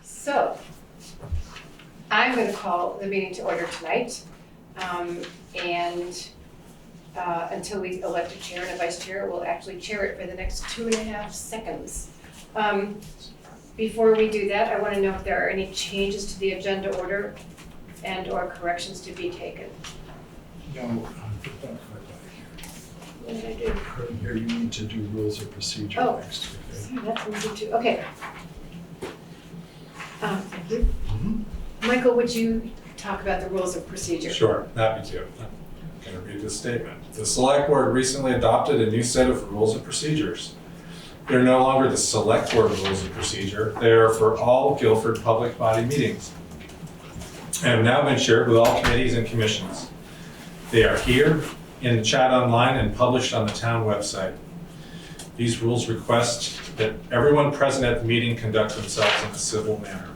So, I'm going to call the meeting to order tonight. Until we elect a chair and a vice chair, we'll actually chair it for the next 2.5 seconds. Before we do that, I want to know if there are any changes to the agenda order and or corrections to be taken. No, put that right back here. What did I do? Right here, you need to do rules of procedure next. Okay? Sorry, that's easy too. Okay. Thank you. Michael, would you talk about the rules of procedure? Sure, happy to. I'm going to read this statement. The Select Board recently adopted a new set of rules of procedures. They're no longer the Select Board rules of procedure. They are for all Guilford public body meetings and have now been shared with all committees and commissions. They are here in the chat online and published on the town website. These rules request that everyone present at the meeting conduct themselves in a civil manner.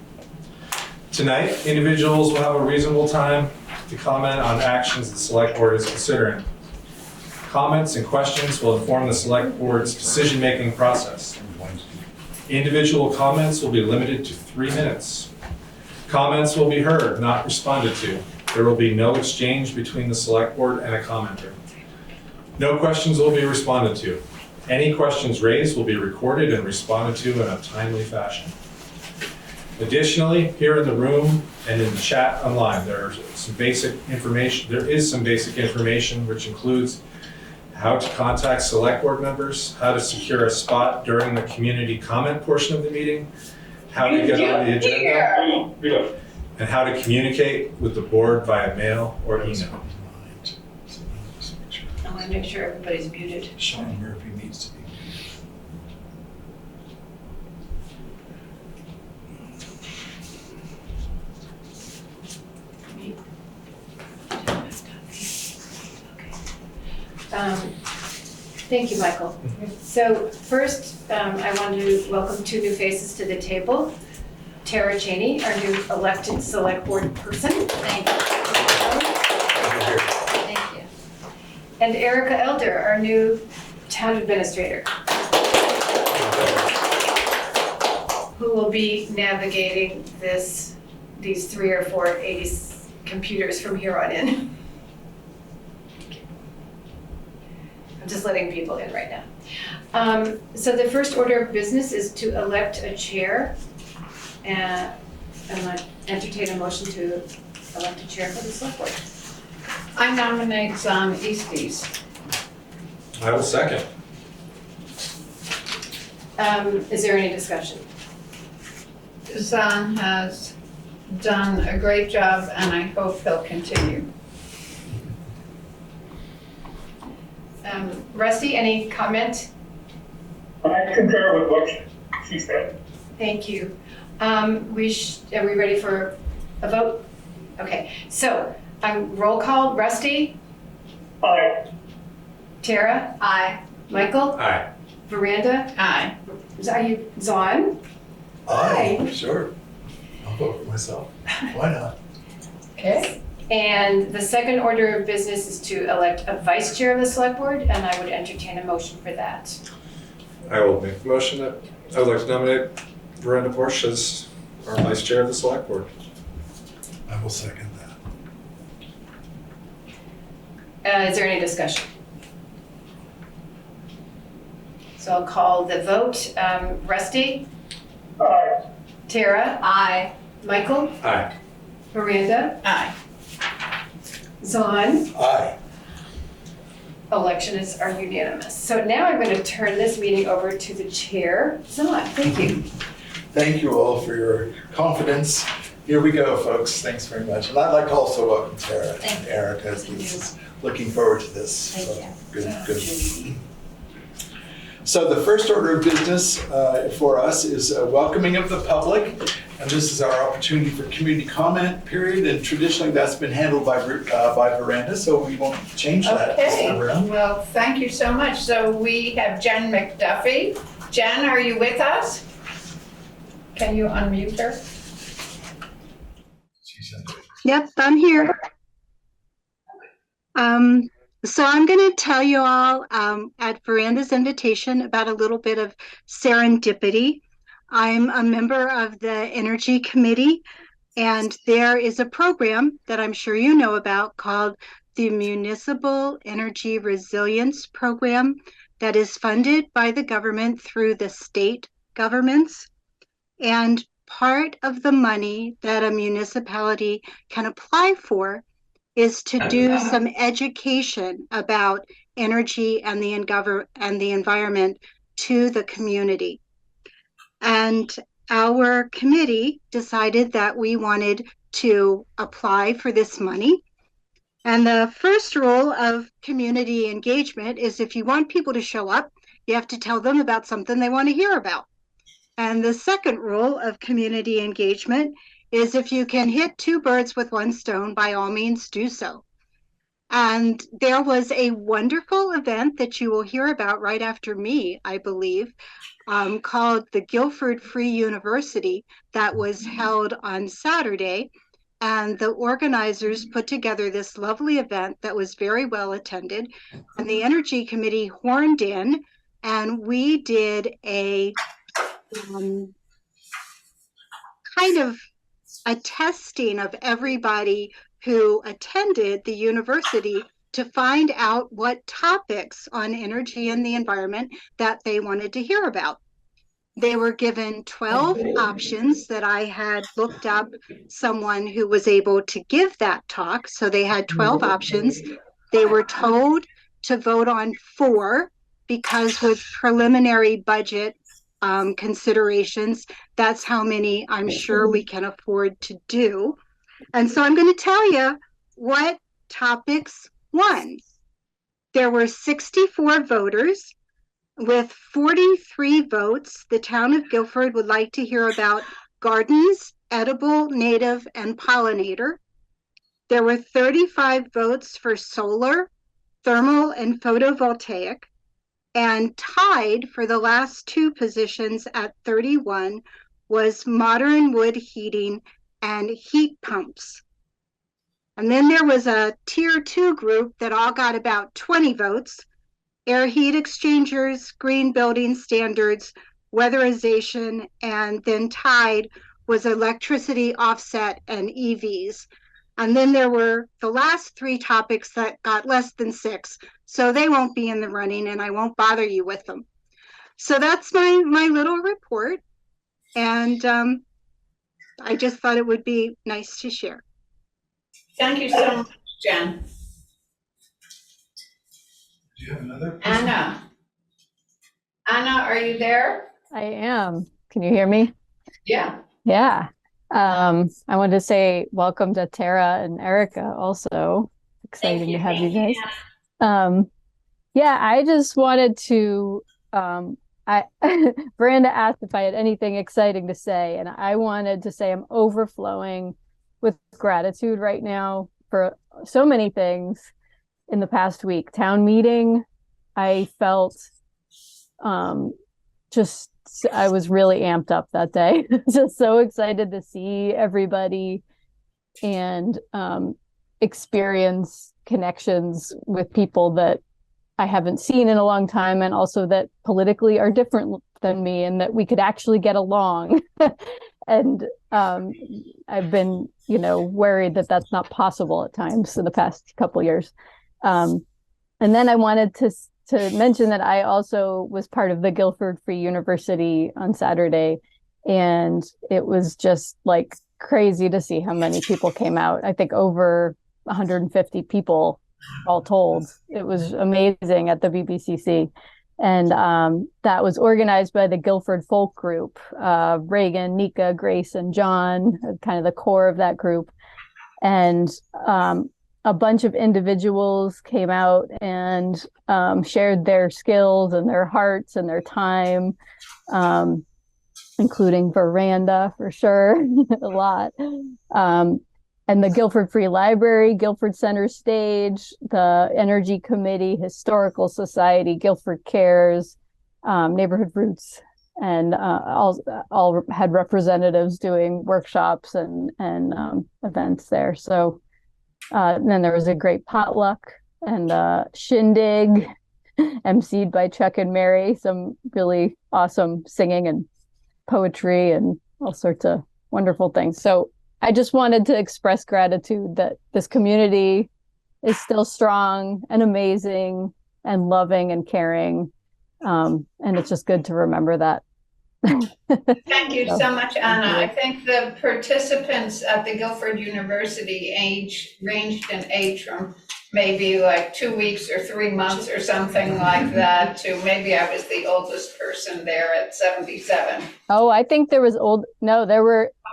Tonight, individuals will have a reasonable time to comment on actions the Select Board is considering. Comments and questions will inform the Select Board's decision-making process. Individual comments will be limited to 3 minutes. Comments will be heard, not responded to. There will be no exchange between the Select Board and a commenter. No questions will be responded to. Any questions raised will be recorded and responded to in a timely fashion. Additionally, here in the room and in the chat online, there is some basic information which includes how to contact Select Board members, how to secure a spot during the community comment portion of the meeting, how to get on the agenda, and how to communicate with the board via mail or email. I want to make sure everybody's muted. Sean Murphy needs to be. Thank you, Michael. So first, I want to welcome 2 new faces to the table. Tara Cheney, our new elected Select Board person. Thank you. Thank you. And Erica Elder, our new Town Administrator, who will be navigating these 3 or 4 80 computers from here on in. I'm just letting people in right now. So the first order of business is to elect a chair, and entertain a motion to elect a chair for the Select Board. I nominate Zahn Easties. I will second. Is there any discussion? Zahn has done a great job and I hope he'll continue. Rusty, any comment? I concur with what she said. Thank you. Are we ready for a vote? Okay, so roll call. Rusty? Aye. Tara? Aye. Michael? Aye. Veranda? Aye. Are you Zahn? Aye, sure. I'll vote for myself. Why not? Okay. And the second order of business is to elect a vice chair of the Select Board, and I would entertain a motion for that. I will make the motion that I would like to nominate Veranda Porsche as our vice chair of the Select Board. I will second that. Is there any discussion? So I'll call the vote. Rusty? Aye. Tara? Aye. Michael? Aye. Miranda? Aye. Zahn? Aye. Elections are unanimous. So now I'm going to turn this meeting over to the chair. Zahn, thank you. Thank you all for your confidence. Here we go, folks. Thanks very much. And I'd like to also welcome Tara and Erica, as looking forward to this. Thank you. Good. So the first order of business for us is a welcoming of the public. And this is our opportunity for community comment period. And traditionally that's been handled by Veranda, so we won't change that this Okay, time around. well, thank you so much. So we have Jen McDuffie. Jen, are you with us? Can you unmute her? Yep, I'm here. So I'm going to tell you all at Veranda's invitation about a little bit of serendipity. I'm a member of the Energy Committee, and there is a program that I'm sure you know about called the Municipal Energy Resilience Program that is funded by the government through the state governments. And part of the money that a municipality can apply for is to do some education about energy and the environment to the community. And our committee decided that we wanted to apply for this money. And the first rule of community engagement is if you want people to show up, you have to tell them about something they want to hear about. And the second rule of community engagement is if you can hit two birds with one stone, by all means do so. And there was a wonderful event that you will hear about right after me, I believe, called the Guilford Free University that was held on Saturday. And the organizers put together this lovely event that was very well attended. And the Energy Committee horned in, and we did a kind of a testing of everybody who attended the university to find out what topics on energy and the environment that they wanted to hear about. They were given 12 options that I had looked up someone who was able to give that talk. So they had 12 options. They were told to vote on 4 because with preliminary budget considerations, that's how many I'm sure we can afford to do. And so I'm going to tell you what topics won. There were 64 voters. With 43 votes, the town of Guilford would like to hear about gardens, edible, native, and pollinator. There were 35 votes for solar, thermal, and photovoltaic. And tied for the last 2 positions at 31 was modern wood heating and heat pumps. And then there was a tier 2 group that all got about 20 votes: air heat exchangers, green building standards, weatherization, and then tied was electricity offset and EVs. And then there were the last 3 topics that got less than 6, so they won't be in the running and I won't bother you with them. So that's my little report, and I just thought it would be nice to share. Thank you so much, Jen. Do you have another? Anna. Anna, are you there? I am. Can you hear me? Yeah. Yeah. I wanted to say welcome to Tara and Erica also. Exciting to have you guys. Yeah, I just wanted to Brenda asked if I had anything exciting to say, and I wanted to say I'm overflowing with gratitude right now for so many things in the past week. Town meeting, I felt I was really amped up that day. Just so excited to see everybody and experience connections with people that I haven't seen in a long time, and also that politically are different than me and that we could actually get along. And I've been, worried that that's not possible at times in the past couple years. And then I wanted to mention that I also was part of the Guilford Free University on Saturday, and it was just like crazy to see how many people came out. I think over 150 people all told. It was amazing at the VBCC. And that was organized by the Guilford Folk Group. Reagan, Nika, Grace, and John, kind of the core of that group. And a bunch of individuals came out and shared their skills and their hearts and their time, including Veranda for sure, a lot. And the Guilford Free Library, Guilford Center Stage, the Energy Committee, Historical Society, Guilford Cares, Neighborhood Roots, and all had representatives doing workshops and events there. So then there was a great potluck and shindig, emceed by Chuck and Mary, some really awesome singing and poetry and all sorts of wonderful things. So I just wanted to express gratitude that this community is still strong and amazing and loving and caring. And it's just good to remember that. Thank you so much, Anna. I think the participants at the Guilford University ranged in age from maybe like 2 weeks or 3 months or something like that to maybe I was the oldest person there at 77. Oh, I think there were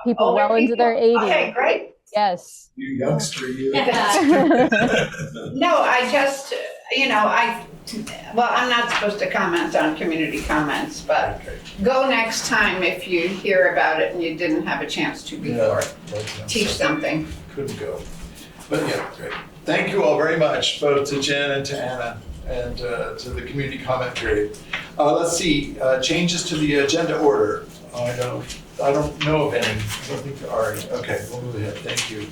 people Older well into their 80s. Okay, great. Yes. You youngster, you. No, I just, I'm not supposed to comment on community comments, but Okay. go next time if you hear about it and you didn't have a chance to before. Teach something. Couldn't go. But yeah, great. Thank you all very much, both to Jen and to Anna, and to the community comment period. Let's see, changes to the agenda order. I don't know of any. I don't think there are any. Okay, we'll move ahead. Thank you.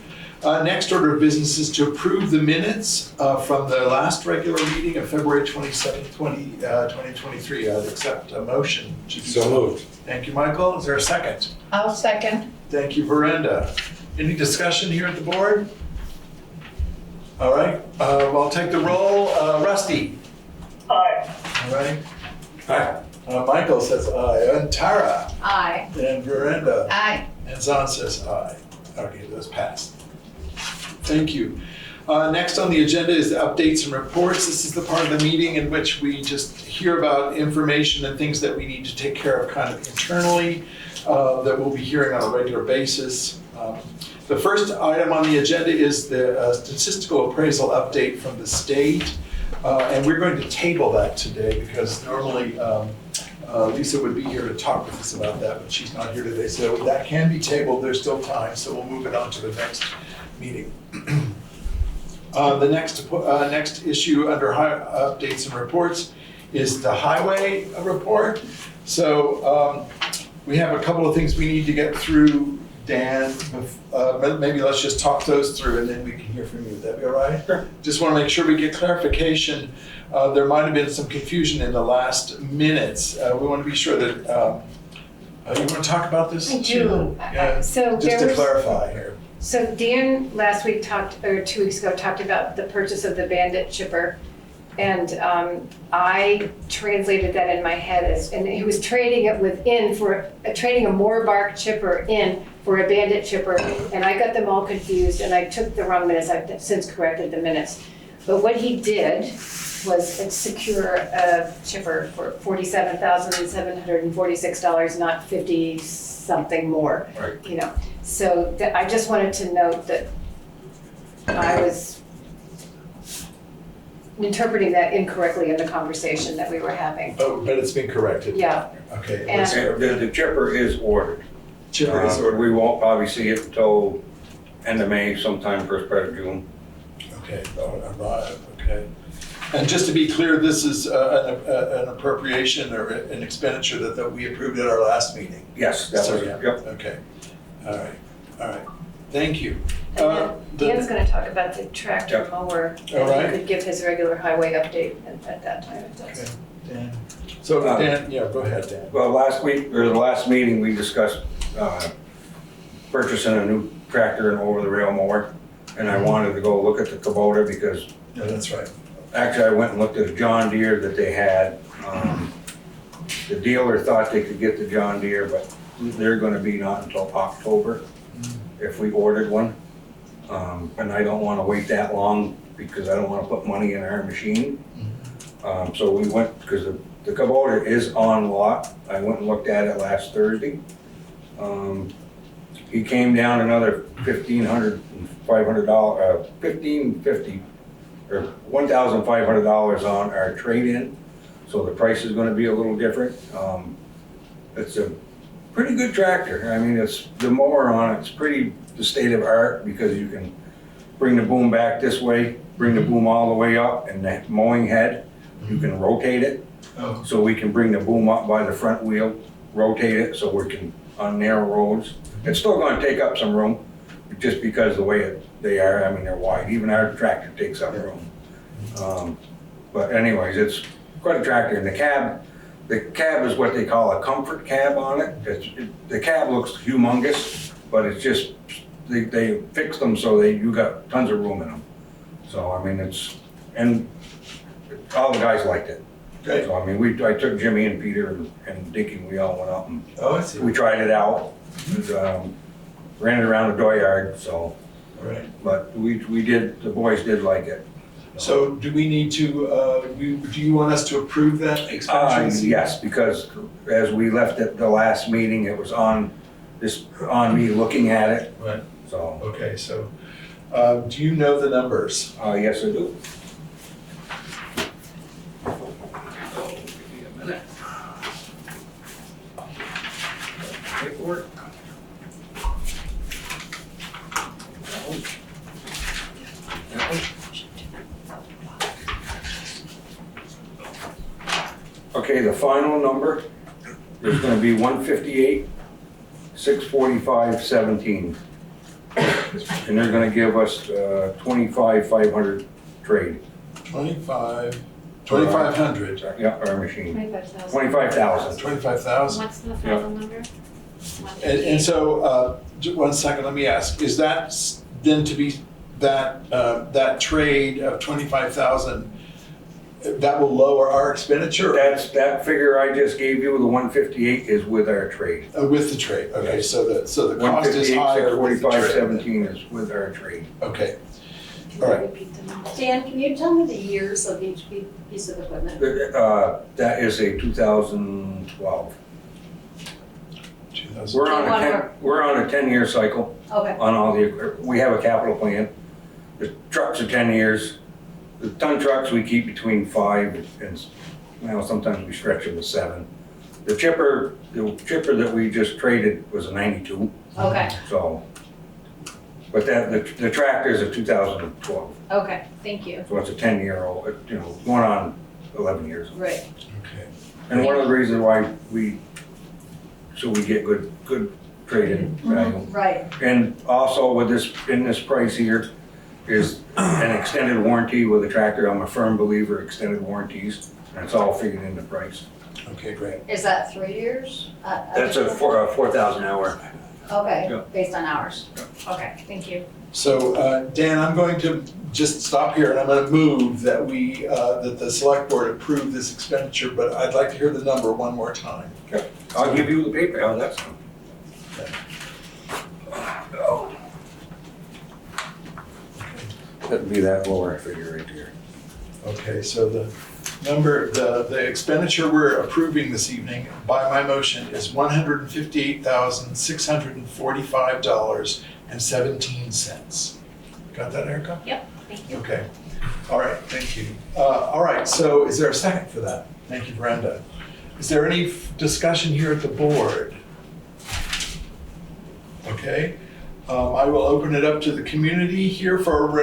Next order of business is to approve the minutes from the last regular meeting of February 27th, 2023. I'd accept a motion. So moved. Thank you, Michael. Is there a second? I'll second. Thank you, Veranda. Any discussion here at the board? All right, I'll take the roll. Rusty? Aye. All right. Aye. Michael says aye. And Tara? Aye. And Veranda? Aye. And Zan says aye. Okay, those passed. Thank you. Next on the agenda is the updates and reports. This is the part of the meeting in which we just hear about information and things that we need to take care of kind of internally that we'll be hearing on a regular basis. The first item on the agenda is the statistical appraisal update from the state. And we're going to table that today because normally Lisa would be here to talk with us about that, but she's not here today. So that can be tabled. There's still time, so we'll move it on to the next meeting. The next issue under updates and reports is the highway report. So we have a couple of things we need to get through, Dan. Maybe let's just talk those through and then we can hear from you. Would that be all right? Sure. Just want to make sure we get clarification. There might have been some confusion in the last minutes. We want to be sure that, you want to talk about this? I do. Yeah, So just to clarify here. So Dan last week 2 weeks ago talked about the purchase of the Bandit chipper. And I translated that in my head and he was trading it trading a Moorbark chipper in for a Bandit chipper. And I got them all confused and I took the wrong minutes. I've since corrected the minutes. But what he did was secure a chipper for $47,746, not 50 something more. Right. So I just wanted to note that I was interpreting that incorrectly in the conversation that we were having. Oh, but it's been corrected. Yeah. Okay. And- The chipper is ordered. Chipper is ordered. We won't probably see it until end of May, sometime first part of June. Okay, okay. And just to be clear, this is an appropriation or an expenditure that we approved at our last meeting? Yes, that was, Yeah. yep. Okay, all right. Thank you. And then Dan's gonna talk about the tractor Yep. mower. All And right. he could give his regular highway update at that time if Okay, that's. Dan. So Dan, yeah, go ahead, Dan. Well, last week, or the last meeting, we discussed purchasing a new tractor and over-the-rail mower. And I wanted to go look at the Kubota because Yeah, that's right. actually I went and looked at a John Deere that they had. The dealer thought they could get the John Deere, but they're gonna be not until October if we ordered one. And I don't wanna wait that long because I don't wanna put money in our machine. So we went, because the Kubota is on lot. I went and looked at it last Thursday. He came down another $1,550 or $1,500 on our trade-in. So the price is gonna be a little different. It's a pretty good tractor. I mean, it's the mower on it's pretty the state of art because you can bring the boom back this way, bring the boom all the way up, and that mowing head, you can rotate it. Oh. So we can bring the boom up by the front wheel, rotate it so we can, on narrow roads. It's still gonna take up some room, just because the way they are, I mean, they're wide. Even our tractor takes up room. But anyways, it's quite a tractor. And the cab, The cab is what they call a comfort cab on it. The cab looks humongous, but it's just, they fixed them so you got tons of room in them. So, I mean, and all the guys liked it. Great. So, I mean, I took Jimmy and Peter and Dickie, we all went up and Oh, I see. we tried it out. Ran it around the dooryard, so, All right. but the boys did like it. So do we need to, do you want us to approve that expenditure? Yes, because as we left at the last meeting, it was on me looking at it, Right. so, Okay, so, do you know the numbers? yes, I do. Paperwork. That one. Okay, the final number is gonna be 158, 645, 17. And they're gonna give us 25,500 trade. 2,500. Yeah, our machine. 25,000. 25,000. 25,000. What's the final number? And so, one second, let me ask, is that then to be, that trade of 25,000, that will lower our expenditure? That figure I just gave you, the 158, is with our trade. With the trade, okay, so the cost is 158, higher with the 645, trade. 17 is with our trade. Okay, all right. Dan, can you tell me the years of each piece of equipment? That is a 2012. 2000. We're on a 10-year cycle Okay, on all we have a capital plan. The trucks are 10 years. The ton trucks, we keep between 5 and, sometimes we stretch them to 7. The chipper that we just traded was a 92, okay, so. But the tractor is a 2012, okay, thank you. so it's a 10-year-old, going on 11 years. Right. Okay. And one of the reasons why we get good trade-in value. Right, And also with in this price here is an extended warranty with a tractor. I'm a firm believer in extended warranties, and it's all figured in the price. Okay, great. is that 3 years? That's a 4,000 hour. Okay, Yeah. based on hours. Okay, thank you. So, Dan, I'm going to just stop here and I'm going to move that that the select board approve this expenditure, but I'd like to hear the number one more time. I'll give you the paper, how that's done. That'd be that lower figure right there. Okay, so the number, the expenditure we're approving this evening by my motion is $158,645.17. Got that, Erica? Yep, thank you. Okay, all right, thank you. All right, so is there a second for that? Thank you, Brenda. Is there any discussion here at the board? Okay, I will open it up to the community here for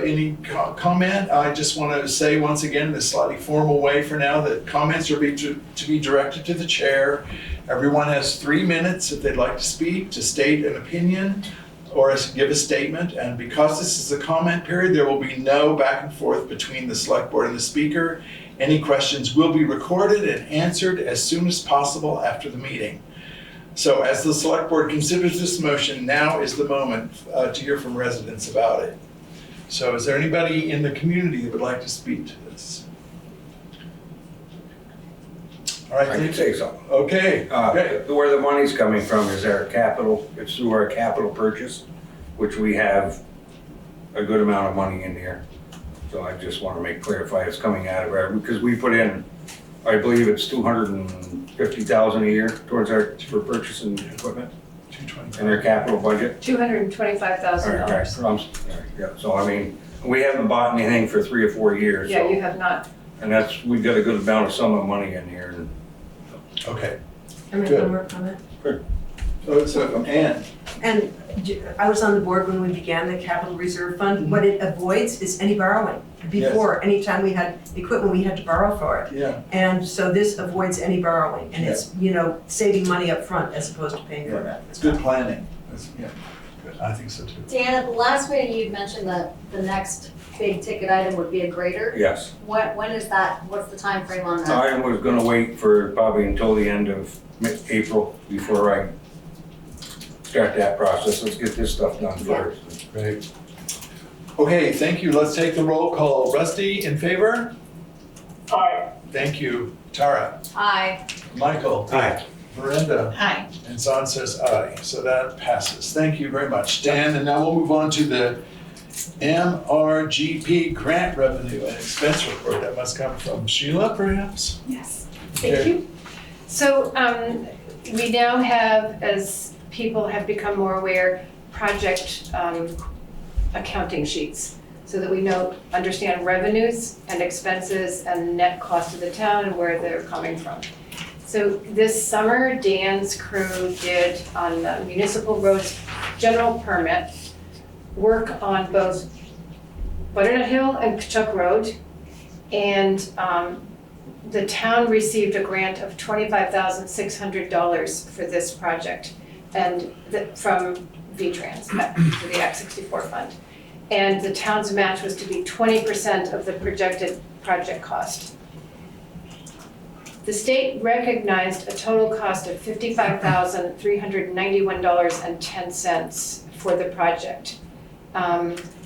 any comment. I just want to say once again, in a slightly formal way for now, that comments are to be directed to the chair. Everyone has 3 minutes if they'd like to speak, to state an opinion or give a statement. And because this is a comment period, there will be no back and forth between the select board and the speaker. Any questions will be recorded and answered as soon as possible after the meeting. So as the select board considers this motion, now is the moment to hear from residents about it. So is there anybody in the community that would like to speak to this? All right, I can say something. okay, great. Where the money's coming from is our capital, it's through our capital purchase, which we have a good amount of money in here. So I just want to clarify it's coming out of because we put in, I believe it's $250,000 a year towards for purchasing equipment in our capital budget. $225,000. Yeah, so I mean, we haven't bought anything for 3 or 4 years. Yeah, so- you have not. And we've got a good amount of sum of money in here. Okay, I make Good. one more comment. so Ann, And I was on the board when we began the capital reserve fund. What it avoids is any borrowing. Before, anytime we had equipment, we had to borrow for it. yeah, And so this avoids any borrowing, and it's, saving money up front as opposed to paying for it. it's good planning. Yeah, good. I think so too. Dan, at the last meeting, you'd mentioned that the next big ticket item would be a grader? Yes. When is that, what's the time frame on that? I was gonna wait for probably until the end of April before I start that process. Let's get this stuff done first. Great. Okay, thank you. Let's take the roll call. Rusty, in favor? Aye. Thank you. Tara? Aye. Michael? Aye. Miranda? Hi. And Zon says aye, so that passes. Thank you very much, Dan. And now we'll move on to the MRGP grant revenue and expense report. That must come from Sheila, perhaps? Yes, Okay. thank you. So we now have, as people have become more aware, project accounting sheets so that we understand revenues and expenses and net cost of the town and where they're coming from. So this summer, Dan's crew did on the municipal roads general permit work on both Butternut Hill and Kachuk Road. And the town received a grant of $25,600 for this project and from VTrans, for the Act 64 fund. And the town's match was to be 20% of the projected project cost. The state recognized a total cost of $55,391.10 for the project,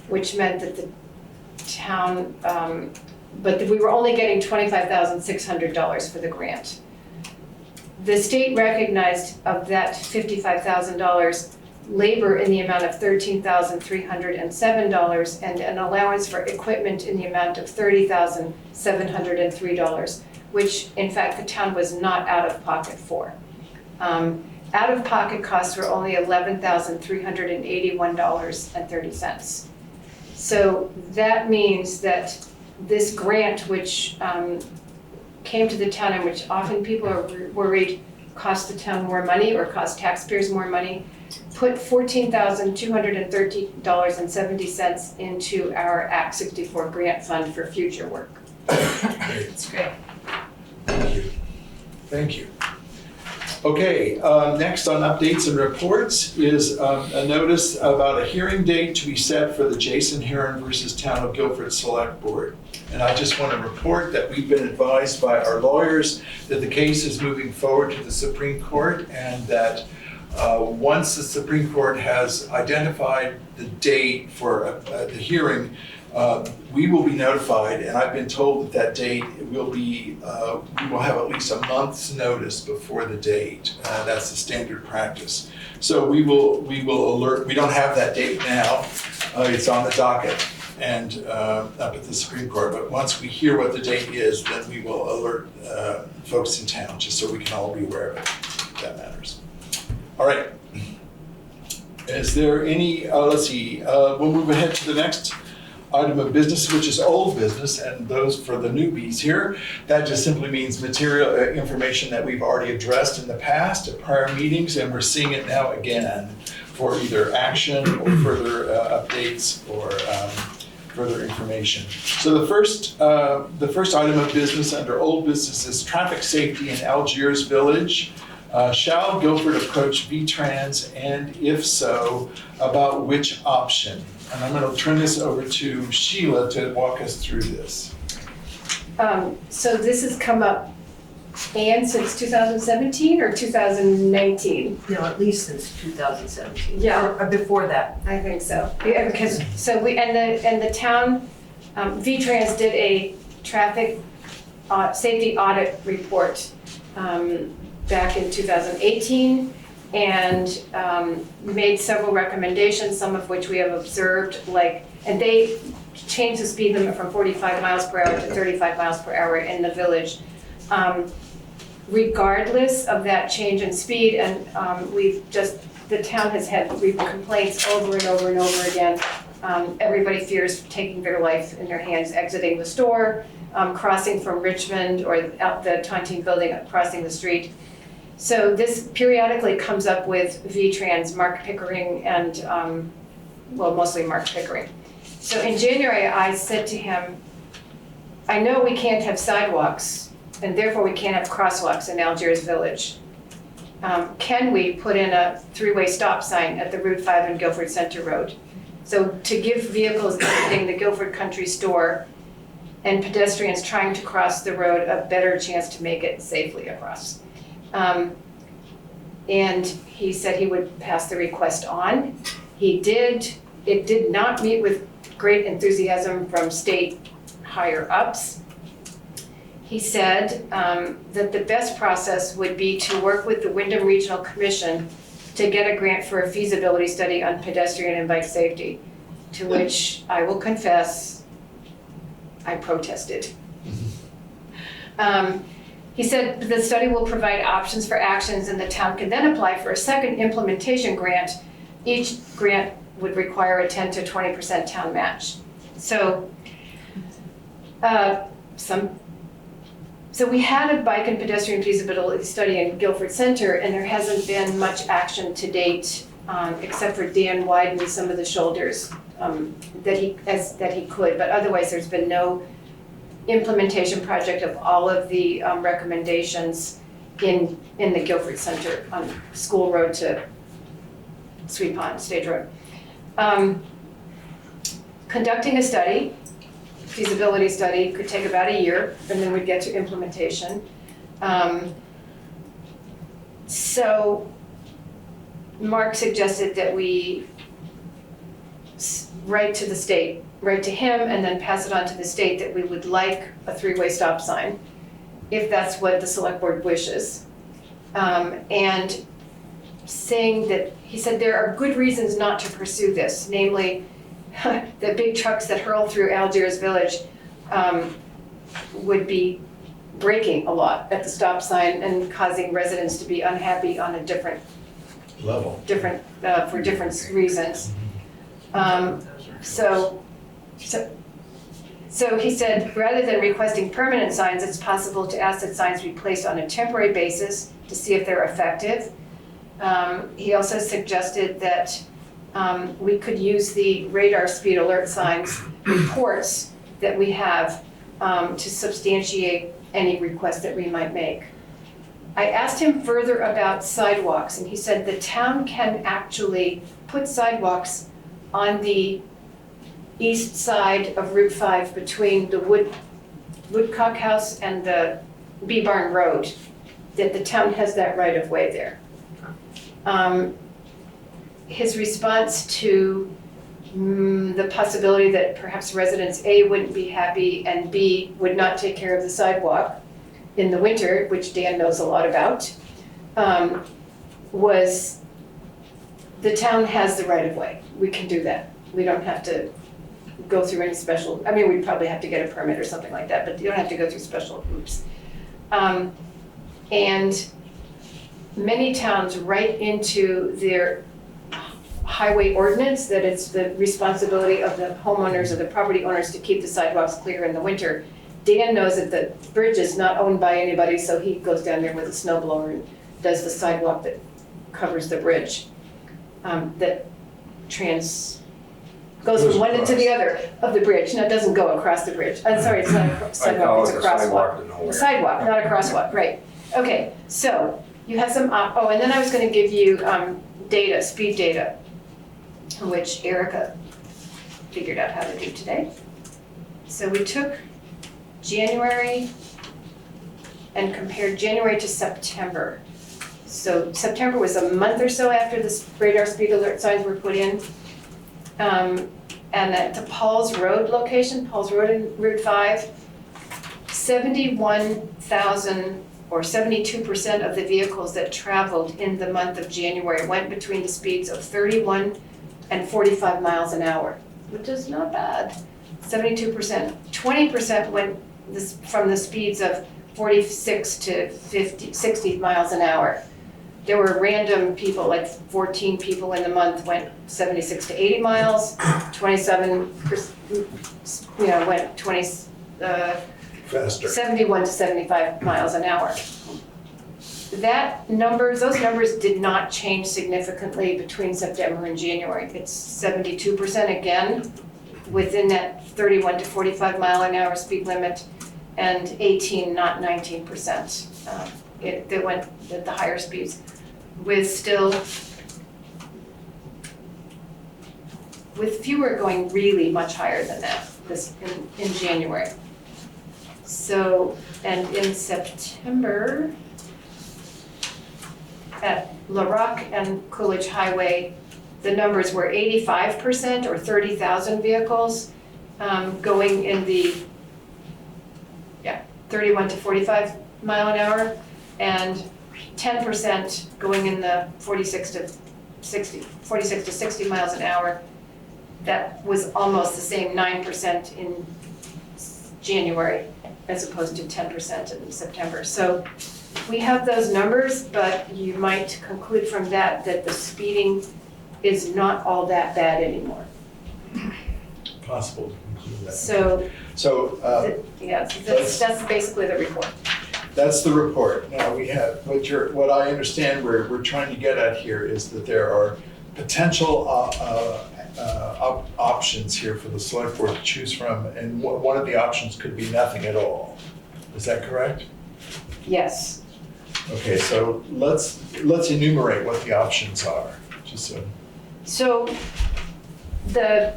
which meant that the town, but we were only getting $25,600 for the grant. The state recognized of that $55,000 labor in the amount of $13,307 and an allowance for equipment in the amount of $30,703. Which in fact the town was not out of pocket for. Out of pocket costs were only $11,381.30. So that means that this grant, which came to the town and which often people are worried cost the town more money or cost taxpayers more money, put $14,230.70 into our Act 64 grant fund for future work. It's great. Thank you. Okay, next on updates and reports is a notice about a hearing date to be set for the Jason Herron versus Town of Guilford Selectboard. And I just want to report that we've been advised by our lawyers that the case is moving forward to the Supreme Court and that once the Supreme Court has identified the date for the hearing, we will be notified, and I've been told that that date will be, we will have at least a month's notice before the date. That's the standard practice. So we will alert, we don't have that date now. It's on the docket and up at the Supreme Court, but once we hear what the date is, then we will alert folks in town, just so we can all be aware of it, if that matters. All right. Is there any, let's see, we'll move ahead to the next item of business, which is old business, and those for the newbies here, that just simply means material information that we've already addressed in the past at prior meetings, and we're seeing it now again for either action or further updates or further information. So the first item of business under old business is traffic safety in Algiers Village. Shall Guilford approach VTrans, and if so, about which option? And I'm going to turn this over to Sheila to walk us through this. So this has come up, Ann, since 2017 or 2019? No, at least since 2017. Yeah. Or before that. I think so. Yeah, because, so we, and the town, VTrans did a traffic safety audit report back in 2018 and made several recommendations, some of which we have observed, and they changed the speed limit from 45 miles per hour to 35 miles per hour in the village. Regardless of that change in speed, and the town has had complaints over and over and over again. Everybody fears taking their life in their hands, exiting the store, crossing from Richmond or out the Tontine building, crossing the street. So this periodically comes up with VTrans, Mark Pickering, and, mostly Mark Pickering. So in January, I said to him, I know we can't have sidewalks, and therefore we can't have crosswalks in Algiers Village. Can we put in a three-way stop sign at the Route 5 and Guilford Center Road? So to give vehicles exiting the Guilford Country Store and pedestrians trying to cross the road a better chance to make it safely across. And he said he would pass the request on. He did. It did not meet with great enthusiasm from state higher ups. He said that the best process would be to work with the Wyndham Regional Commission to get a grant for a feasibility study on pedestrian and bike safety, to which I will confess, I protested. He said the study will provide options for actions and the town can then apply for a second implementation grant. Each grant would require a 10 to 20% town match. So, so we had a bike and pedestrian feasibility study in Guilford Center, and there hasn't been much action to date, except for Dan widening some of the shoulders that he could. But otherwise, there's been no implementation project of all of the recommendations in the Guilford Center on School Road to Sweet Pond Stage Road. Conducting a study, feasibility study, could take about a year, and then we'd get to implementation. So Mark suggested that we write to the state, write to him, and then pass it on to the state that we would like a three-way stop sign, if that's what the select board wishes. And saying that, he said there are good reasons not to pursue this, namely the big trucks that hurl through Algiers Village would be braking a lot at the stop sign and causing residents to be unhappy on a different level, for different reasons. So he said, rather than requesting permanent signs, it's possible to ask that signs be placed on a temporary basis to see if they're effective. He also suggested that we could use the radar speed alert signs reports that we have to substantiate any request that we might make. I asked him further about sidewalks, and he said the town can actually put sidewalks on the east side of Route 5 between the Woodcock House and the Bee Barn Road, that the town has that right of way there. His response to the possibility that perhaps residents A, wouldn't be happy, and B, would not take care of the sidewalk in the winter, which Dan knows a lot about, was the town has the right of way. We can do that. We don't have to go through any special, I mean, we'd probably have to get a permit or something like that, but you don't have to go through special hoops. And many towns write into their highway ordinance that it's the responsibility of the homeowners or the property owners to keep the sidewalks clear in the winter. Dan knows that the bridge is not owned by anybody, so he goes down there with a snow blower and does the sidewalk that covers the bridge, that goes from one end to the other of the bridge. No, it doesn't go across the bridge. I'm sorry, it's not a sidewalk, it's a crosswalk. A sidewalk, not a crosswalk, right. Okay, so you have some, and then I was gonna give you data, speed data, which Erica figured out how to do today. So we took January and compared January to September. So September was a month or so after the radar speed alert signs were put in. And at the Paul's Road location, Paul's Road in Route 5, 71,000 or 72% of the vehicles that traveled in the month of January went between the speeds of 31 and 45 miles an hour, which is not bad. 72%. 20% went from the speeds of 46 to 60 miles an hour. There were random people, like 14 people in the month went 76 to 80 miles, 27, went 20, faster. 71 to 75 miles an hour. Those numbers did not change significantly between September and January. It's 72% again, within that 31 to 45 mile an hour speed limit, and 18, not 19%. They went at the higher speeds with still with fewer going really much higher than that this in January. So, and in September, at La Roque and Coolidge Highway, the numbers were 85% or 30,000 vehicles going in the 31 to 45 mile an hour, and 10% going in the 46 to 60 miles an hour. That was almost the same 9% in January as opposed to 10% in September. So we have those numbers, but you might conclude from that that the speeding is not all that bad anymore. Possible to conclude that. So that's basically the report. That's the report. Now we have, what I understand we're trying to get at here is that there are potential options here for the select board to choose from, and one of the options could be nothing at all. Is that correct? Yes. Okay, so let's enumerate what the options are, just so. So the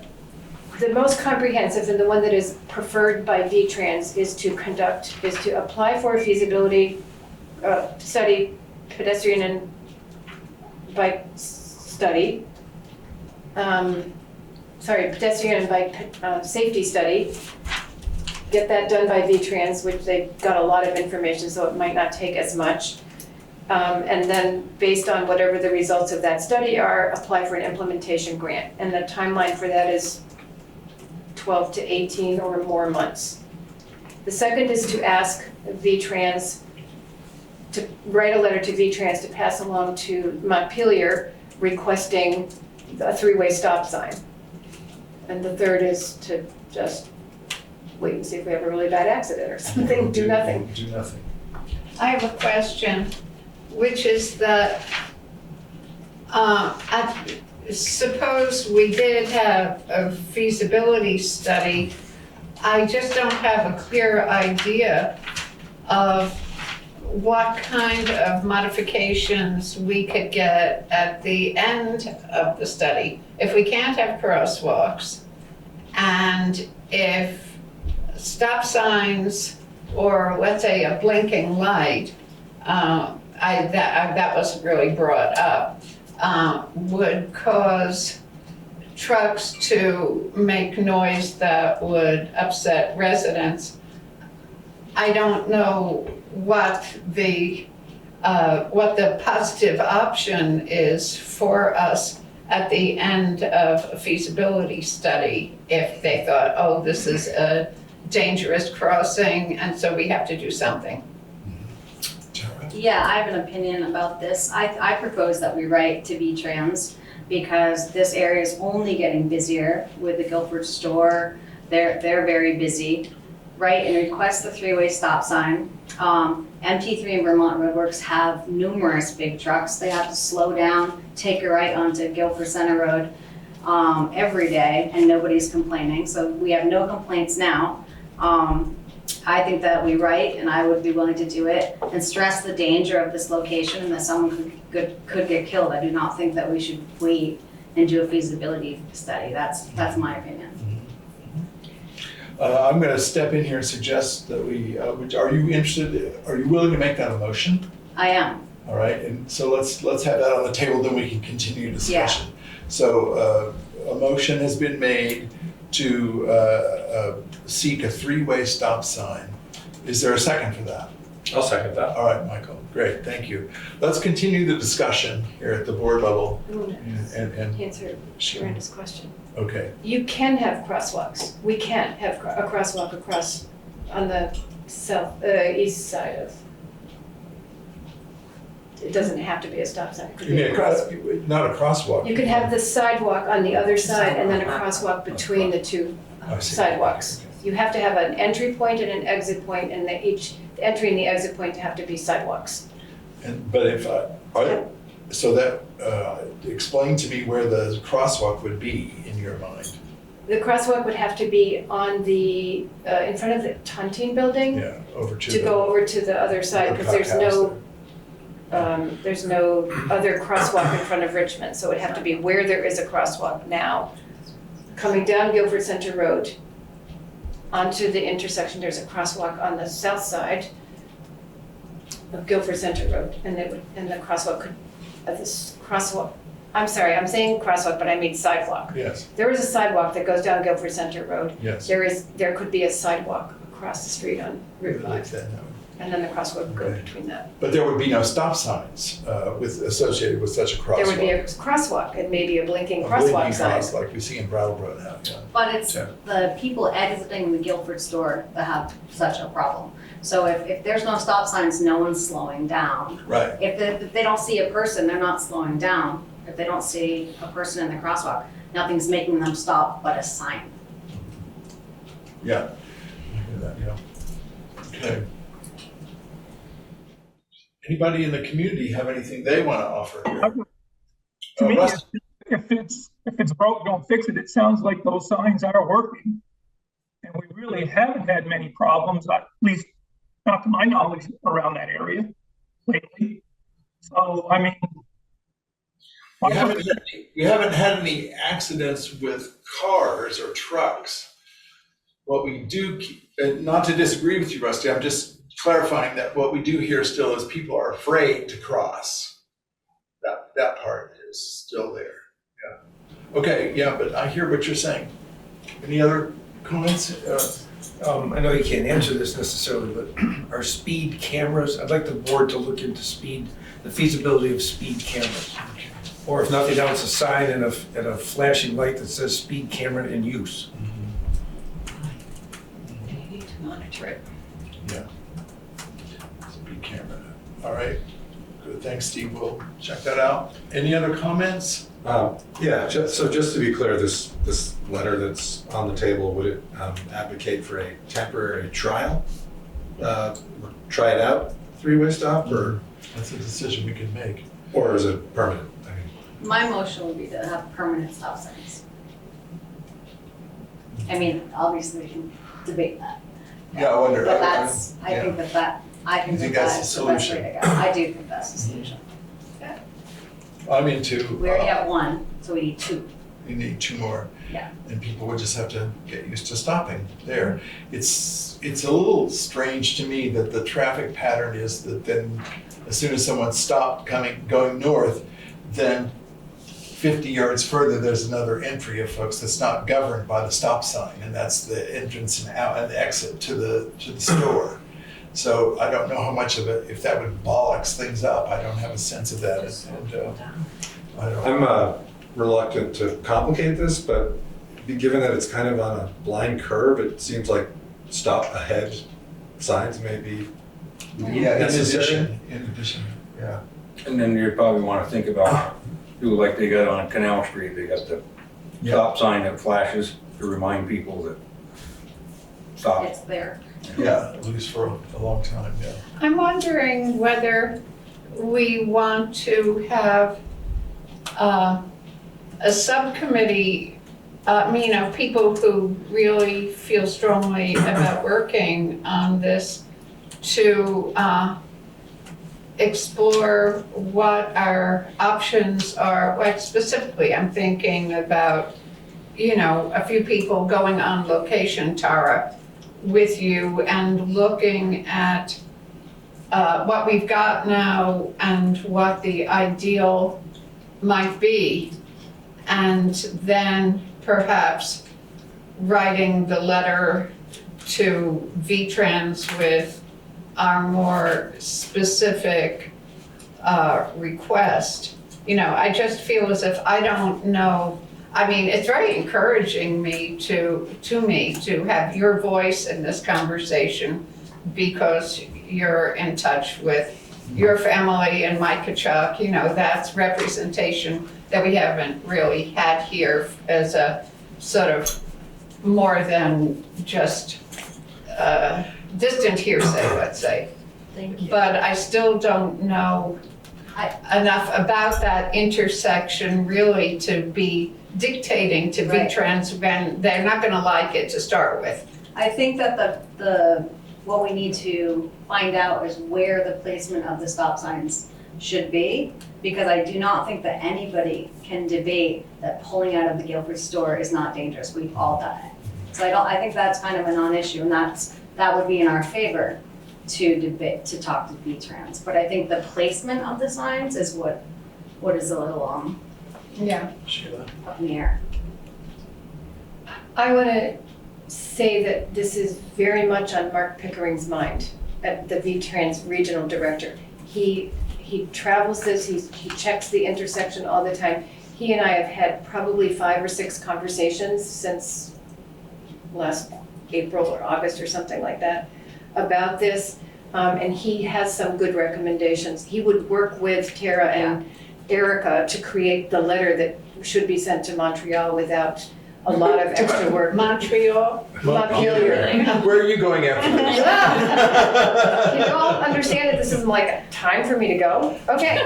most comprehensive and the one that is preferred by VTrans is to apply for a feasibility study, pedestrian and bike study. Pedestrian and bike safety study. Get that done by VTrans, which they've got a lot of information, so it might not take as much. And then based on whatever the results of that study are, apply for an implementation grant. And the timeline for that is 12 to 18 or more months. The second is to ask VTrans to write a letter to VTrans to pass along to Montpelier requesting a three-way stop sign. And the third is to just wait and see if we have a really bad accident or something, do nothing. Do nothing. I have a question, which is that, suppose we did have a feasibility study, I just don't have a clear idea of what kind of modifications we could get at the end of the study. If we can't have crosswalks, and if stop signs, or let's say a blinking light, that wasn't really brought up, would cause trucks to make noise that would upset residents. I don't know what the positive option is for us at the end of a feasibility study if they thought, oh, this is a dangerous crossing and so we have to do something. Yeah, I have an opinion about this. I propose that we write to VTrans because this area is only getting busier with the Guilford store. They're very busy. Write and request the three-way stop sign. MT3 and Vermont Roadworks have numerous big trucks. They have to slow down, take a right onto Guilford Center Road every day, and nobody's complaining. So we have no complaints now. I think that we write, and I would be willing to do it, and stress the danger of this location and that someone could get killed. I do not think that we should wait and do a feasibility study. That's my opinion. I'm going to step in here and suggest that we, are you willing to make that a motion? I am. All right, and so let's have that on the table, then we can continue discussion. Yeah. So a motion has been made to seek a three-way stop sign. Is there a second for that? I'll second that. All right, Michael, great, thank you. Let's continue the discussion here at the board level. And Answer Miranda's question. okay. You can have crosswalks. We can have a crosswalk across on the east side of. It doesn't have to be a stop sign. It could You be mean not a crosswalk? You could have the sidewalk on the other side and then a crosswalk between the two sidewalks. You have to have an entry point and an exit point, and the entry and the exit point have to be sidewalks. But if so that explain to me where the crosswalk would be in your mind. The crosswalk would have to be on the in front of the Tontine building. Yeah, to go over to the other side, because there's no other crosswalk in front of Richmond, so it would have to be where there is a crosswalk now. coming down Guilford Center Road onto the intersection, there's a crosswalk on the south side of Guilford Center Road, and the crosswalk could, this crosswalk, I'm sorry, I'm saying crosswalk, but I mean sidewalk. Yes, There is a sidewalk that goes down Guilford Center Road. yes. There could be a sidewalk across the street on Route Like 5, that, no. and then the crosswalk would go Okay. between that. But there would be no stop signs associated with such a crosswalk. There would be a crosswalk, and maybe a blinking A crosswalk blinking sign. cross like we see in Brattleboro now, yeah. But it's Yeah. the people exiting the Guilford store that have such a problem. So if there's no stop signs, no one's slowing down. Right, If they don't see a person, they're not slowing down. If they don't see a person in the crosswalk, nothing's making them stop but a sign. yeah. I hear that, yeah. Okay. Anybody in the community have anything they want to offer here? To me, Russ? if it's broke, don't fix it. It sounds like those signs are working. And we really haven't had many problems, at least not to my knowledge, around that area lately. So, I mean. You haven't had any accidents with cars or trucks. What we do, not to disagree with you, Rusty, I'm just clarifying that what we do here still is people are afraid to cross. That part is still there, yeah. Okay, yeah, but I hear what you're saying. Any other comments? I know you can't answer this necessarily, but are speed cameras, I'd like the board to look into the feasibility of speed cameras. Or if nothing else, a sign and a flashing light that says speed camera in use. They need to monitor it. Yeah. Speed camera. All right. Good. Thanks, Steve. We'll check that out. Any other comments? Yeah, just to be clear, this letter that's on the table, would it advocate for a temporary trial? Try it out, three-way stop, or That's a decision we can make. or is it permanent? I mean, My motion would be to have permanent stop signs. I mean, obviously we can debate that, Yeah, I wonder. but that's, I yeah. think You think think that that's that's the the best way solution? to go. I do think that's the solution. I'm into, We already have one, so we need two. you need two more. Yeah. And people would just have to get used to stopping there. It's a little strange to me that the traffic pattern is that then as soon as someone stopped going north, then 50 yards further, there's another entry of folks that's not governed by the stop sign, and that's the entrance and out and exit to the store. So I don't know how much of it, if that would bollocks things up. I don't have a sense of that. And I don't. I'm reluctant to complicate this, but given that it's kind of on a blind curve, it seems like stop ahead signs may be Yeah, necessary. in addition, yeah. And then you'd probably want to think about, do like they got on Canal Street, they got the stop sign that flashes to remind people that stop. It's there. Yeah, at least for a long time, yeah. I'm wondering whether we want to have a subcommittee, people who really feel strongly about working on this to explore what our options are. Like specifically, I'm thinking about, a few people going on location, Tara, with you and looking at what we've got now and what the ideal might be, and then perhaps writing the letter to VTrans with our more specific request. I just feel as if I don't know. I mean, it's very encouraging to me to have your voice in this conversation because you're in touch with your family and Mike Kachuk. That's representation that we haven't really had here as a sort of more than just distant hearsay, let's say. Thank you. But I still don't know enough about that intersection really to be dictating to Right. VTrans when they're not gonna like it to start with. I think that what we need to find out is where the placement of the stop signs should be, because I do not think that anybody can debate that pulling out of the Guilford store is not dangerous. We've all done it. So I think that's kind of a non-issue, and that would be in our favor to talk to VTrans. But I think the placement of the signs is what is a little Yeah. Sheila? up in the air. I want to say that this is very much on Mark Pickering's mind, the VTrans regional director. He travels this, he checks the intersection all the time. He and I have had probably 5 or 6 conversations since last April or August or something like that about this. And he has some good recommendations. He would work with Tara and Erica to create the letter that should be sent to Montreal without a lot of extra work. Montreal? Montpelier. Where are you going after this? You all understand that this isn't like a time for me to go? Okay.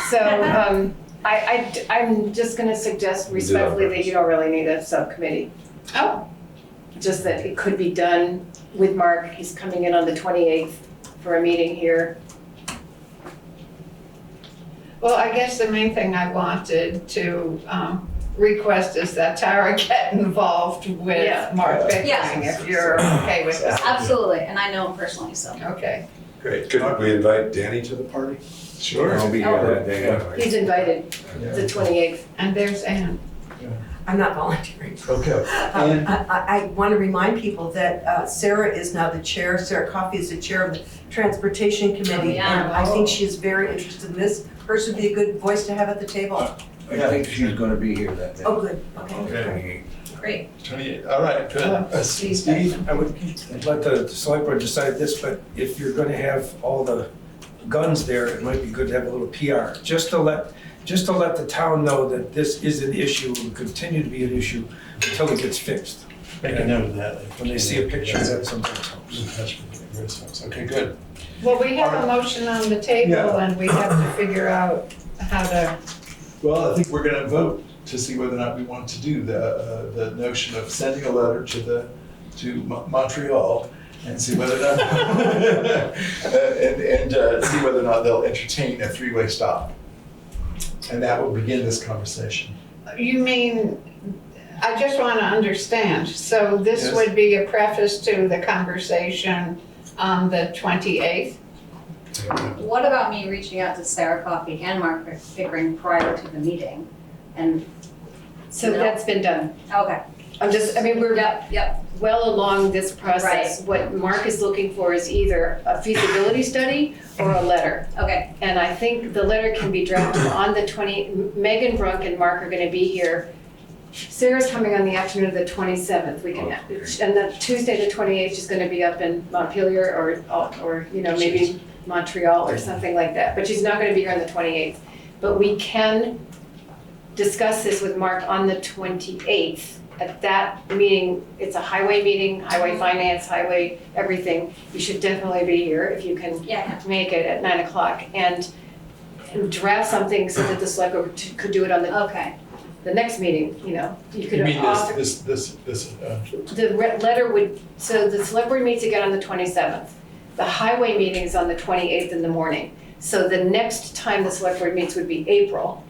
So I'm just gonna suggest respectfully that you don't really need a subcommittee. Oh, Just that it could be done with Mark. He's coming in on the 28th for a meeting here. well, I guess the main thing I wanted to request is that Tara get involved Yeah. with Mark Pickering, Yes. if you're okay with that. Absolutely, and I know him personally, so. Okay. Great. Could we invite Danny to the party? Sure. I'll be here that day anyway. He's invited, the 28th. And there's Ann. I'm not volunteering. Okay. And I want to remind people that Sarah is now the chair, Sarah Coffey is the chair of the Transportation Committee. Yeah. And I think she is very interested in this. Hers would be a good voice to have at the table. I think she's gonna be here that day. Oh, good, On okay. the Okay. 28th. Great. 28, all right, good. Steve? I would let the select board decide this, but if you're gonna have all the guns there, it might be good to have a little PR, just to let the town know that this is an issue and will continue to be an issue until it gets fixed. Make a note of that. When they see a picture, that sometimes helps. Okay, good. Well, we have a motion on the table Yeah. and we have to figure out how to, Well, I think we're gonna vote to see whether or not we want to do the notion of sending a letter to Montreal and see whether or not, and see whether or not they'll entertain a 3-way stop. And that will begin this conversation. you mean, I just want to understand. So this Yes. would be a preface to the conversation on the 28th? What about me reaching out to Sarah Coffey and Mark Pickering prior to the meeting? And, So No. that's been done. okay, we're yep, well along this process. What Mark is looking for is either a feasibility study or a letter. okay, And I think the letter can be drafted on the Megan Brunk and Mark are gonna be here. Sarah's coming on the afternoon of the 27th. We can, and the Tuesday, the 28th, she's gonna be up in Montpelier or maybe Montreal or something like that. But she's not gonna be here on the 28th. But we can discuss this with Mark on the 28th. At that meeting, it's a highway meeting, highway finance, highway everything. You should definitely be here if you can yeah, make it at 9 o'clock and draft something so that the select board could do it on okay, the next meeting, You could You mean author, this, letter would, so the select board meets again on the 27th. The highway meeting is on the 28th in the morning. So the next time the select board meets would be April.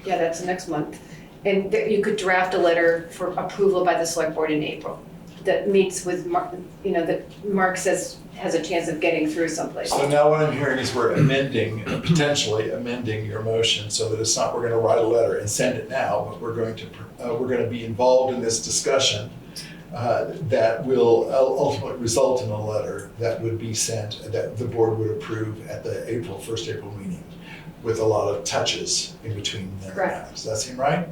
Yeah, that's next month. And you could draft a letter for approval by the select board in April that meets with, that Mark says has a chance of getting through someplace. so now what I'm hearing is we're potentially amending your motion so that it's not, we're gonna write a letter and send it now, but we're going to be involved in this discussion that will ultimately result in a letter that would be sent, that the board would approve at the first April meeting with a lot of touches in between there. Correct. Does that seem right?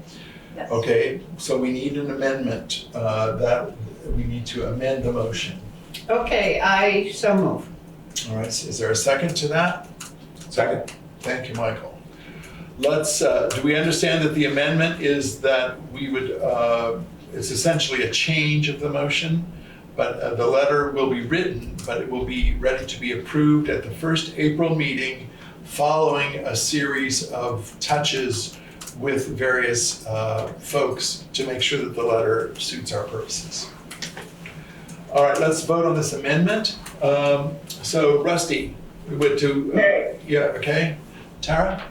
yes. Okay, so we need an amendment, that we need to amend the motion. Okay, I so move. All right, is there a second to that? Second. Thank you, Michael. Let's, do we understand that the amendment is that we would, it's essentially a change of the motion, but the letter will be written, but it will be ready to be approved at the first April meeting following a series of touches with various folks to make sure that the letter suits our purposes. All right, let's vote on this amendment. So Rusty, We went to, yeah, okay. Tara?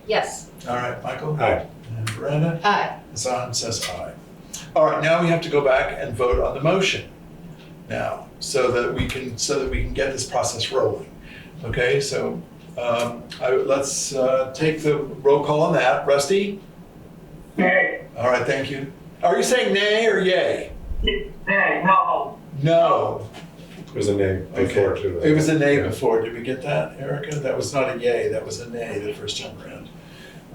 Yes. All right, Michael? Aye. And Miranda? Aye. Hassan says aye. All right, now we have to go back and vote on the motion now, so that we can get this process rolling. Okay, so let's take the roll call on that. Rusty? Nay, All right, thank you. Are you saying nay or yay? no. No. It was a name before too. It was a nay before. Did we get that, Erica? That was not a yay, that was a nay the first time around.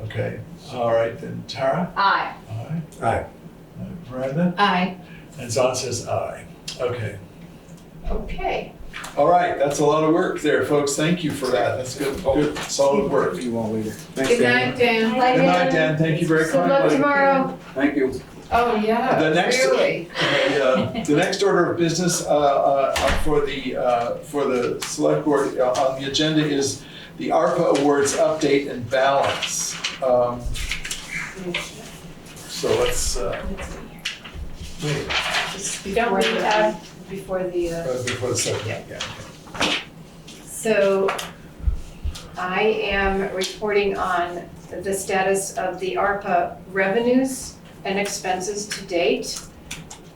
Okay, all right, then Tara? Aye. Aye. Aye. Miranda? Aye. And Zon says aye. Okay. Okay. All right, that's a lot of work there, folks. Thank you for that. That's good, solid work. You won't leave it. Thanks, Good Dan. night, Dan. Good night, Dan. Thank you very Good luck kindly. tomorrow. Thank you. Oh, yeah, The next- really. The next order of business for the select board on the agenda is the ARPA Awards update and balance. So let's wait Don't we have before the, before the second. Yeah. so I am reporting on the status of the ARPA revenues and expenses to date.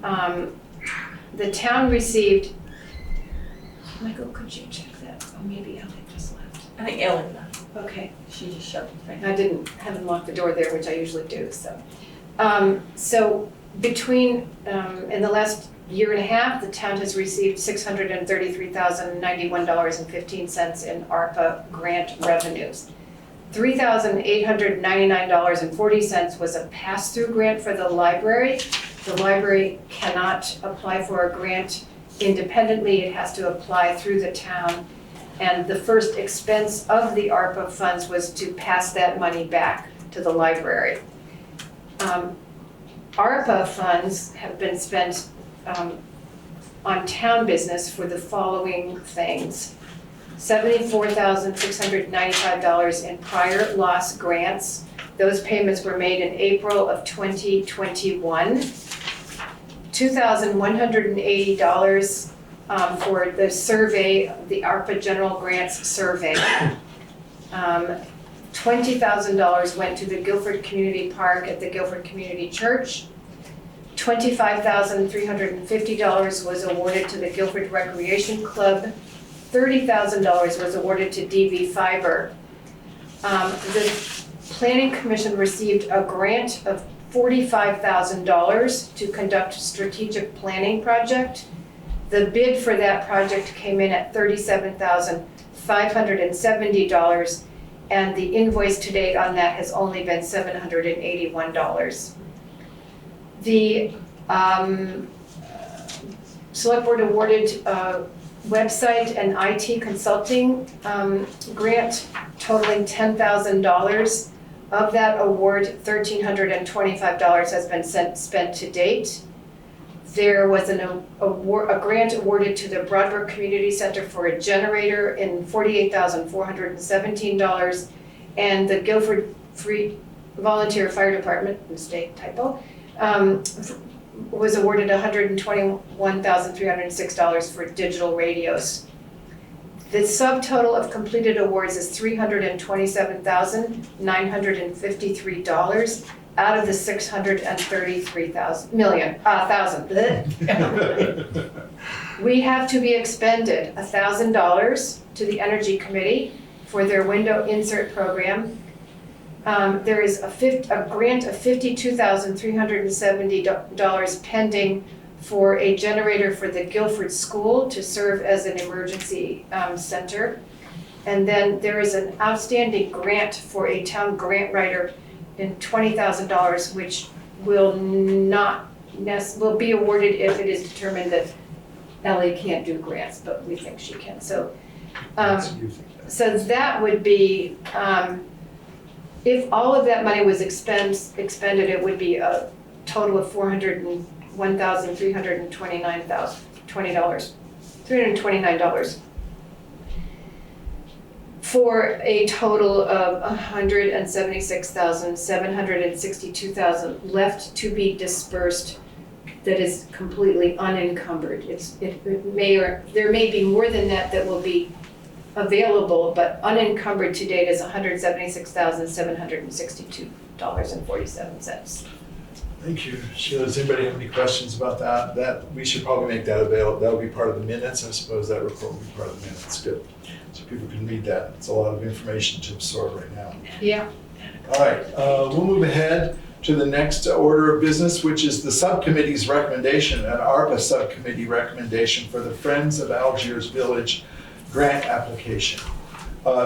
The town received, Michael, could you check that? Oh, maybe Ellie just left. I think Ellen left. Okay. She just shut the thing. I haven't locked the door there, which I usually do, so. So between, in the last year and a half, the town has received $633,091.15 in ARPA grant revenues. $3,899.40 was a pass-through grant for the library. The library cannot apply for a grant independently, it has to apply through the town. And the first expense of the ARPA funds was to pass that money back to the library. ARPA funds have been spent on town business for the following things. $74,695 in prior loss grants. Those payments were made in April of 2021. $2,180 for the survey, the ARPA General Grants Survey. $20,000 went to the Guilford Community Park at the Guilford Community Church. $25,350 was awarded to the Guilford Recreation Club. $30,000 was awarded to DV Fiber. The Planning Commission received a grant of $45,000 to conduct a strategic planning project. The bid for that project came in at $37,570, and the invoice to date on that has only been $781. The Select Board awarded website and IT consulting grant totaling $10,000. Of that award, $1,325 has been spent to date. There was a grant awarded to the Brattleboro Community Center for a generator in $48,417, and the Guilford Free Volunteer Fire Department, mistake, typo, was awarded $121,306 for digital radios. The subtotal of completed awards is $327,953 out of the $633,000. We have to be expended $1,000 to the Energy Committee for their window insert program. There is a grant of $52,370 pending for a generator for the Guilford School to serve as an emergency center. And then there is an outstanding grant for a town grant writer in $20,000, which will be awarded if it is determined that Ellie can't do grants, but we think she can. So that would be, if all of that money was expended, it would be a total of $329 for a total of $176,762 left to be dispersed that is completely unencumbered. There may be more than that will be available but unencumbered to date is $176,762.47. Thank you. Sheila, does anybody have any questions about that? That, we should probably make that available. That'll be part of the minutes. I suppose that report will be part of the minutes. Good. So people can read that. It's a lot of information to absorb right now. Yeah. All right, we'll move ahead to the next order of business, which is the subcommittee's recommendation, an ARPA subcommittee recommendation for the Friends of Algiers Village grant application.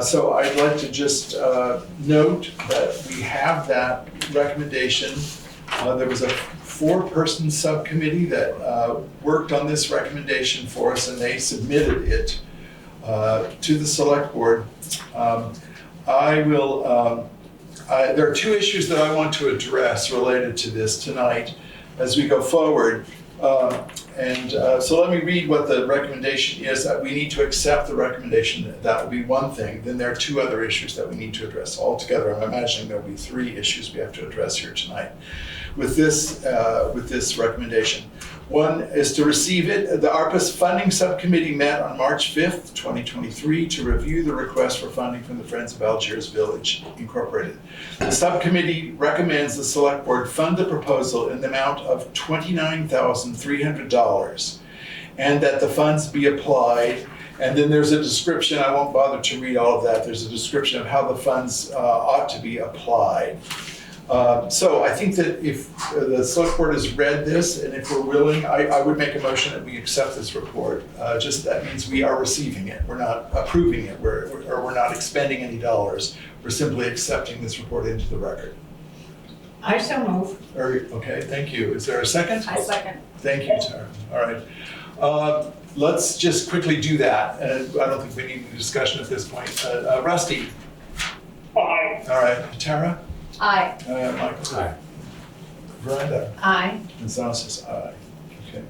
So I'd like to just note that we have that recommendation. There was a 4-person subcommittee that worked on this recommendation for us, and they submitted it to the select board. There are 2 issues that I want to address related to this tonight as we go forward. So let me read what the recommendation is. That we need to accept the recommendation. That will be one thing. Then there are 2 other issues that we need to address. Altogether, I'm imagining there'll be 3 issues we have to address here tonight with this recommendation. One is to receive it. The ARPA's funding subcommittee met on March 5th, 2023 to review the request for funding from the Friends of Algiers Village Incorporated. The subcommittee recommends the select board fund the proposal in the amount of $29,300 and that the funds be applied. And then there's a description, I won't bother to read all of that. There's a description of how the funds ought to be applied. So I think that if the select board has read this, and if we're willing, I would make a motion that we accept this report. Just that means we are receiving it. We're not approving it, we're not expending any dollars. We're simply accepting this report into the record. I so move. Okay, thank you. Is there a second? I second. Thank you, Tara. All right. Let's just quickly do that. I don't think we need a discussion at this point. Rusty? Aye. All right. Tara? Aye. Michael? Aye. Brenda? Aye. And Zal says aye. Okay.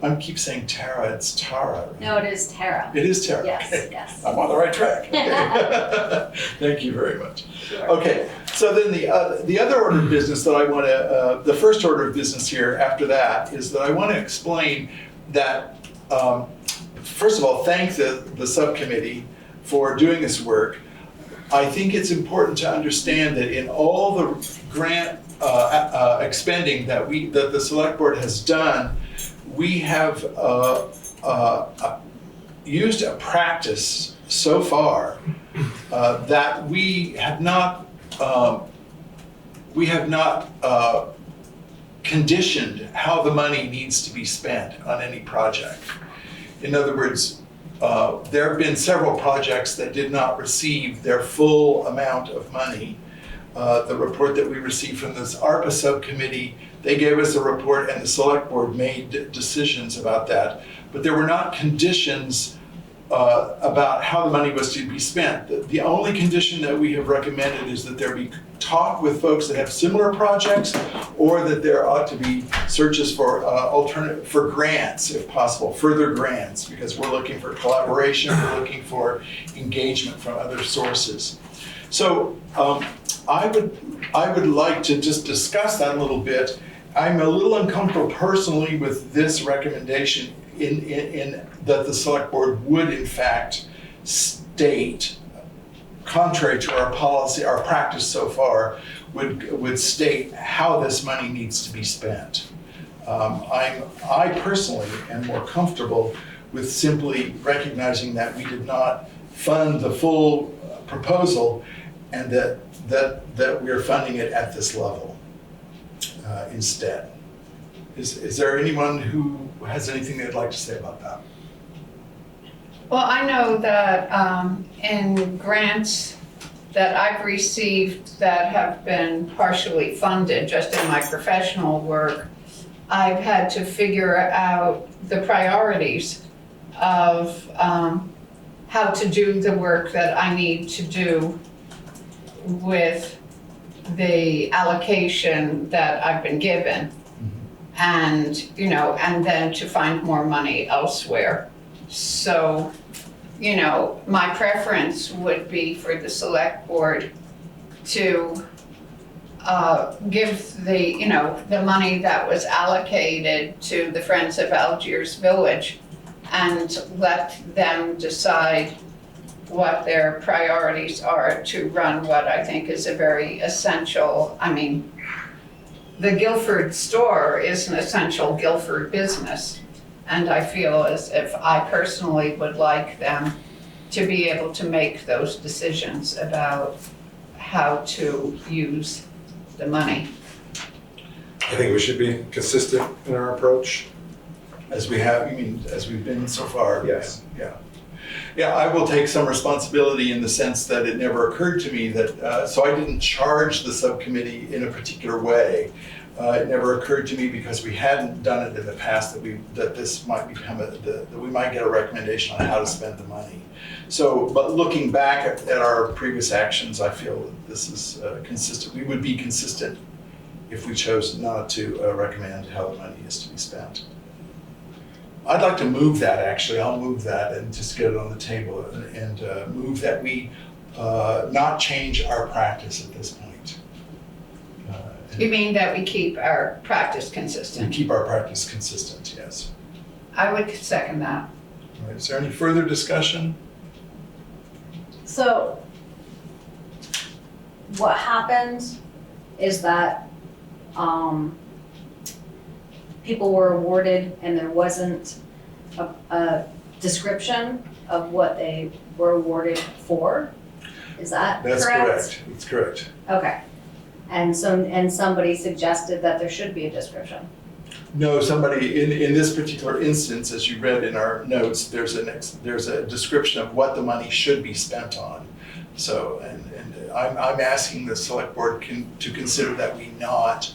I keep saying Tara, it's Tara. Right? No, it is Tara. It is Tara. Yes, Okay. yes. I'm on the right track. Okay. Thank you very much. Sure. Okay, so then the other order of business that I want to, the first order of business here after that is that I want to explain that, first of all, thank the subcommittee for doing this work. I think it's important to understand that in all the grant expending that the select board has done, we have used a practice so far that we have not conditioned how the money needs to be spent on any project. In other words, there have been several projects that did not receive their full amount of money. The report that we received from this ARPA subcommittee, they gave us a report and the select board made decisions about that. But there were not conditions about how the money was to be spent. The only condition that we have recommended is that there be talk with folks that have similar projects, or that there ought to be searches for for grants, if possible, further grants, because we're looking for collaboration, we're looking for engagement from other sources. So I would like to just discuss that a little bit. I'm a little uncomfortable personally with this recommendation in that the select board would in fact state, contrary to our policy, our practice so far, would state how this money needs to be spent. I personally am more comfortable with simply recognizing that we did not fund the full proposal and that we're funding it at this level instead. Is there anyone who has anything they'd like to say about that? Well, I know that in grants that I've received that have been partially funded just in my professional work, I've had to figure out the priorities of how to do the work that I need to do with the allocation that I've been given. And, and then to find more money elsewhere. So, my preference would be for the select board to give the money that was allocated to the Friends of Algiers Village and let them decide what their priorities are to run what I think is a very essential, I mean, the Guilford store is an essential Guilford business. And I feel as if I personally would like them to be able to make those decisions about how to use the money. I think we should be consistent in our approach. As we have, you mean, as we've been so far? Yes. Yeah. Yeah, I will take some responsibility in the sense that it never occurred to me that, so I didn't charge the subcommittee in a particular way. It never occurred to me because we hadn't done it in the past that this might become that we might get a recommendation on how to spend the money. So, but looking back at our previous actions, I feel that this is consistent. We would be consistent if we chose not to recommend how the money is to be spent. I'd like to move that, actually. I'll move that and just get it on the table and move that we not change our practice at this point. You mean that we keep our practice And consistent? keep our practice consistent, yes. I would second that. All right, is there any further discussion? So what happened is that people were awarded and there wasn't a description of what they were awarded for? Is that correct? That's correct. That's correct. Okay. And somebody suggested that there should be a description. No, somebody, in this particular instance, as you read in our notes, there's a description of what the money should be spent on. So, and I'm asking the select board to consider that we not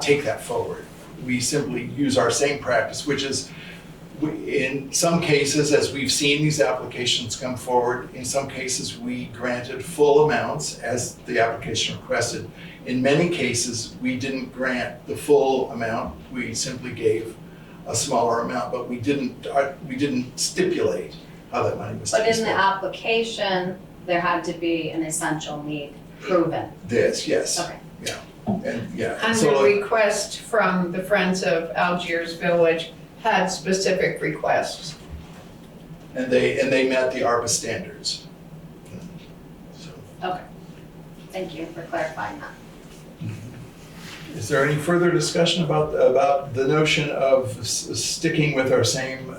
take that forward. We simply use our same practice, which is, in some cases, as we've seen these applications come forward, in some cases we granted full amounts as the application requested. In many cases, we didn't grant the full amount. We simply gave a smaller amount, but we didn't stipulate how that money was to But be in the spent. application, there had to be an essential need proven. This, yes. Okay. Yeah, and yeah. And so, the request from the Friends of Algiers Village had specific requests. and they met the ARPA standards. So, Okay. Thank you for clarifying that. is there any further discussion about the notion of sticking with our same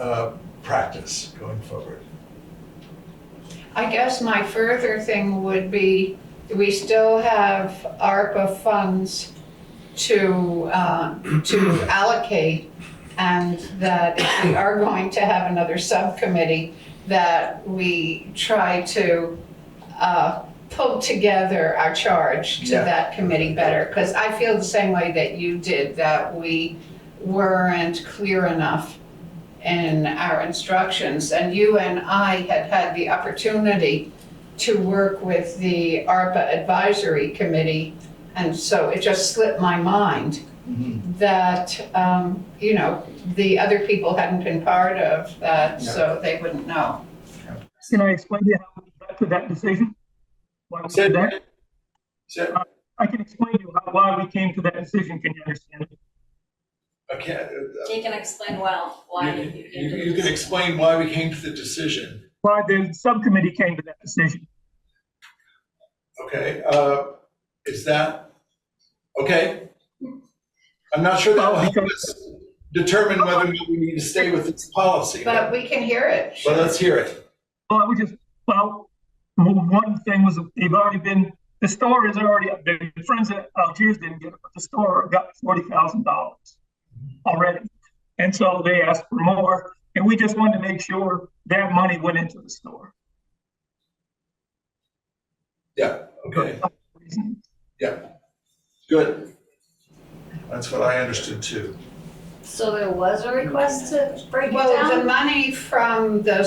practice going forward? I guess my further thing would be, we still have ARPA funds to allocate, and that if we are going to have another subcommittee, that we try to pull together our charge to Yeah. that committee better. Because I feel the same way that you did, that we weren't clear enough in our instructions. And you and I had the opportunity to work with the ARPA Advisory Committee, and so it just slipped my mind that, the other people hadn't been part of that, so they wouldn't know. Can I explain to you how we got to that decision? Why we did that? I can explain to you why we came to that decision. Can you understand it? Okay. You can explain why You can explain why we came to the decision. Why the subcommittee came to that decision. Okay, is that, okay? I'm not sure that will help us determine whether we need to stay with this policy. But we can hear it. But let's hear it. One thing was the store is already, the Friends of Algiers didn't get it, but the store got $40,000 already. And so they asked for more, and we just wanted to make sure that money went into the store. Yeah, okay. Yeah, good. That's what I understood too. So there was a request to break it Well, the down? money from the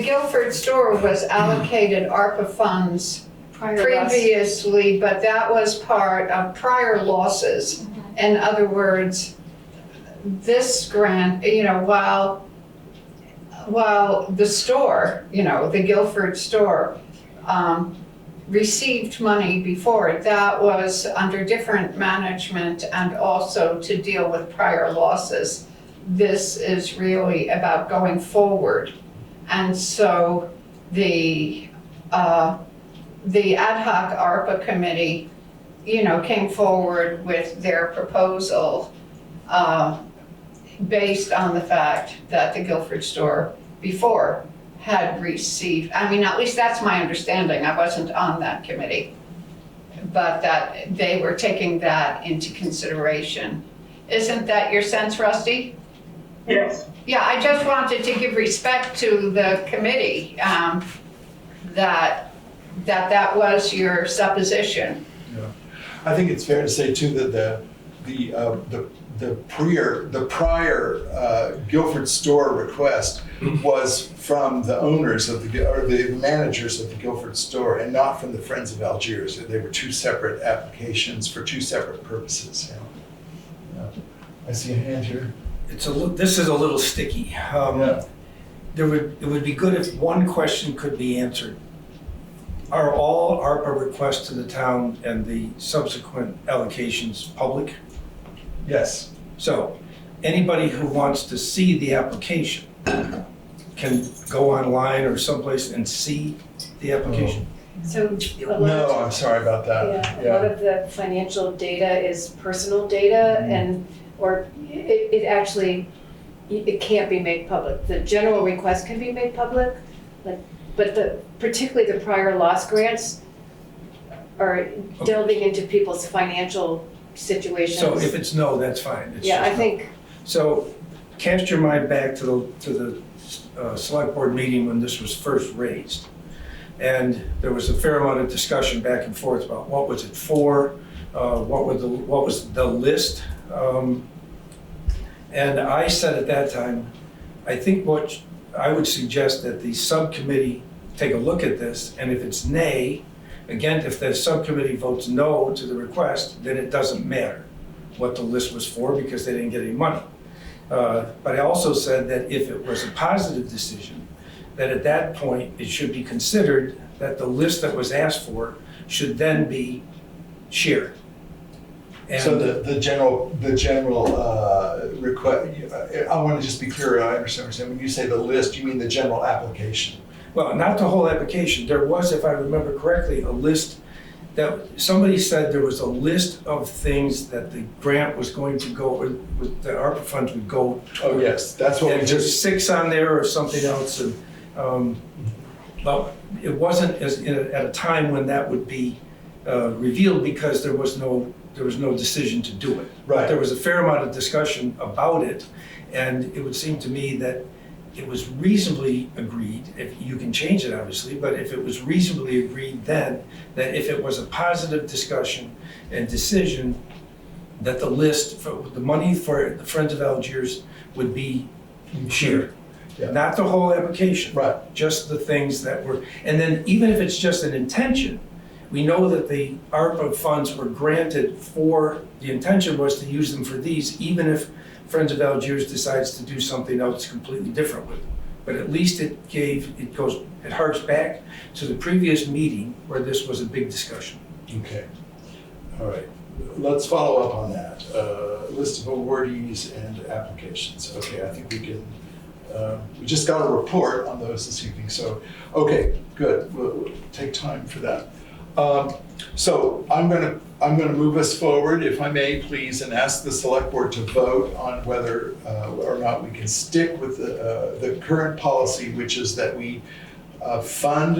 Guilford store was allocated ARPA funds previously, but that was part of prior losses. In other words, this grant, while the store, the Guilford store, received money before, that was under different management and also to deal with prior losses. This is really about going forward. And so the ad hoc ARPA committee, came forward with their proposal based on the fact that the Guilford store before had received, at least that's my understanding, I wasn't on that committee, but that they were taking that into consideration. Isn't that your sense, Rusty? Yes. Yeah, I just wanted to give respect to the committee, that was your supposition. Yeah. I think it's fair to say too that the prior Guilford store request was from the owners of the managers of the Guilford store and not from the Friends of Algiers. They were two separate applications for two separate purposes. Yeah. I see a hand here. This is a little sticky. It would be good if one question could be answered. Are all ARPA requests to the town and the subsequent allocations public? Yes. So anybody who wants to see the application can go online or someplace and see the application? So No, I'm sorry about that. a lot of the financial data is personal data or it actually, it can't be made public. The general request can be made public, but particularly the prior loss grants are delving into people's financial situations. So if it's no, that's fine. It's Yeah, just I no. think, So cast your mind back to the select board meeting when this was first raised. And there was a fair amount of discussion back and forth about what was it for, what was the list. And I said at that time, I think what I would suggest that the subcommittee take a look at this, and if it's nay, again, if the subcommittee votes no to the request, then it doesn't matter what the list was for because they didn't get any money. But I also said that if it was a positive decision, that at that point, it should be considered that the list that was asked for should then be shared. And So the general request, I want to just be clear, I understand. When you say the list, you mean the general application? well, not the whole application. There was, if I remember correctly, a list that somebody said there was a list of things that the grant was going to go, or the ARPA funds would go toward. Oh, yes, that's what we And just. just 6 on there or something else, and but it wasn't at a time when that would be revealed because there was no decision to do it. Right. There was a fair amount of discussion about it, and it would seem to me that it was reasonably agreed, if you can change it obviously, but if it was reasonably agreed then, that if it was a positive discussion and decision, that the list, for the money for the Friends of Algiers would be shared. Yeah. Not the whole application. Right. Just the things that were, and then even if it's just an intention, we know that the ARPA funds were granted for, the intention was to use them for these, even if Friends of Algiers decides to do something else completely different with them. But at least it harks back to the previous meeting where this was a big discussion. Okay, all right. Let's follow up on that. List of awardees and applications. Okay, I think we can, we just got a report on those this evening, so, okay, good. We'll take time for that. So I'm gonna move us forward, if I may, please, and ask the select board to vote on whether or not we can stick with the current policy, which is that we fund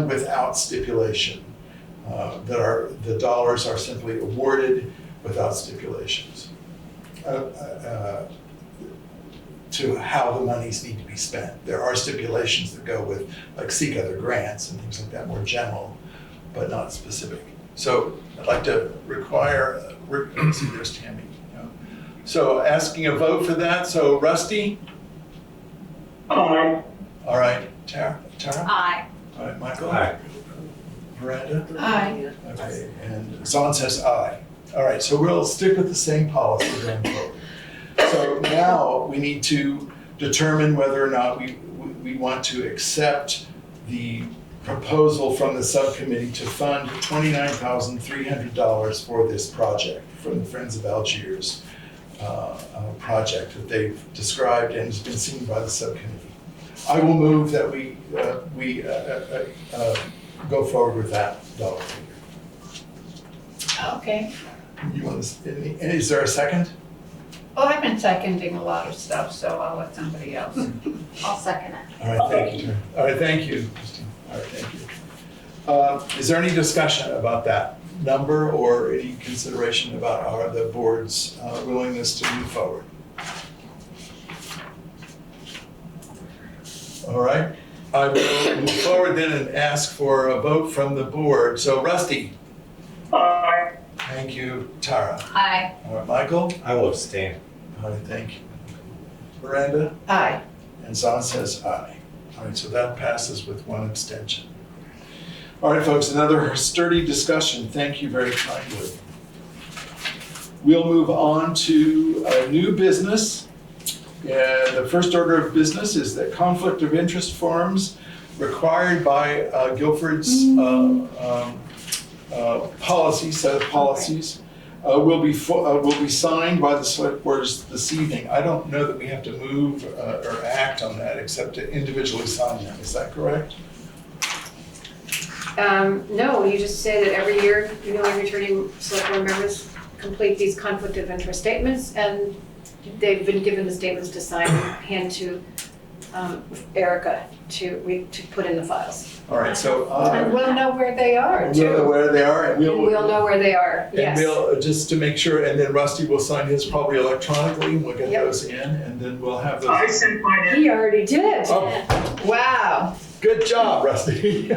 without stipulation. That the dollars are simply awarded without stipulations to how the monies need to be spent. There are stipulations that go with, like, seek other grants and things like that, more general, but not specific. So I'd like to require, see, there's Tammy. So asking a vote for that. So Rusty? Aye. All right, Tara? Aye. All right, Michael? Aye. Miranda? Aye. Okay, and Zon says aye. All right, so we'll stick with the same policy going forward. So now we need to determine whether or not we want to accept the proposal from the subcommittee to fund $29,300 for this project from the Friends of Algiers project that they've described and has been seen by the subcommittee. I will move that we go forward with that dollar figure. Okay. You want to, is there a second? Well, I've been seconding a lot of stuff, so I'll let somebody else. I'll second it. All right, thank you. All right, thank you, Christine. All right, thank you. Is there any discussion about that number or any consideration about the board's willingness to move forward? All right, I will move forward then and ask for a vote from the board. So Rusty? Aye. Thank you. Tara? Aye. All right, Michael? I will abstain. All right, thank you. Miranda? Aye. And Zahn says aye. All right, so that passes with one abstention. All right, folks, another sturdy discussion. Thank you very kindly. We'll move on to new business. The first order of business is that conflict of interest forms required by Guilford's policy, set of policies, will be signed by the select boards this evening. I don't know that we have to move or act on that except to individually sign them. Is that correct? No, you just say that every year, newly returning select board members complete these conflict of interest statements, and they've been given the statements to sign and hand to Erica to put in the files. All right, so And we'll know where they are, we'll know too. where they are, and We'll know where they are, and yes. we'll just to make sure, and then Rusty will sign his probably electronically, and we'll get Yep. those in, and then we'll have those. I sent mine in. He already did. Oh, Wow. good job, Rusty.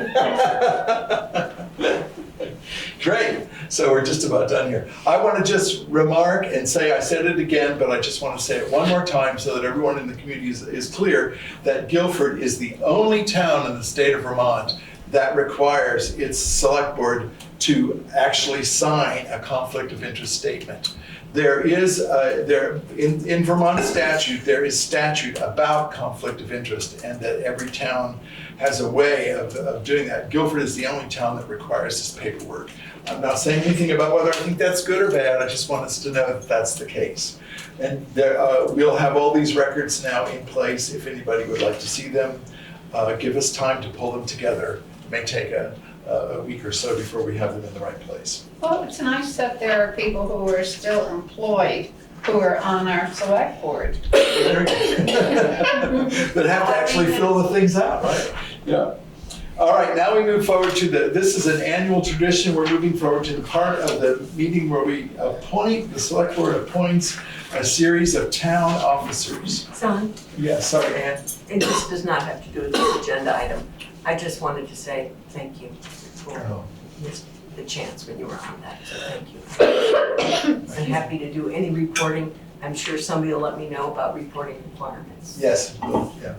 Great. So we're just about done here. I want to just remark and say, I said it again, but I just want to say it one more time so that everyone in the community is clear that Guilford is the only town in the state of Vermont that requires its select board to actually sign a conflict of interest statement. There is, in Vermont statute, there is statute about conflict of interest, and that every town has a way of doing that. Guilford is the only town that requires this paperwork. I'm not saying anything about whether I think that's good or bad, I just want us to know that that's the case. And there, we'll have all these records now in place if anybody would like to see them. Give us time to pull them together. It may take a week or so before we have them in the right place. Well, it's nice that there are people who are still employed who are on our select board. That have to actually fill the things out, right? Yeah. All right, now we move forward to this is an annual tradition. We're moving forward to the part of the meeting where we the select board appoints a series of town officers. Son, Yeah, sorry, Ann. and this does not have to do with this agenda item. I just wanted to say thank you for the chance when you were on that, so thank you. I'm happy to do any reporting. I'm sure somebody will let me know about reporting requirements. Yes, yeah.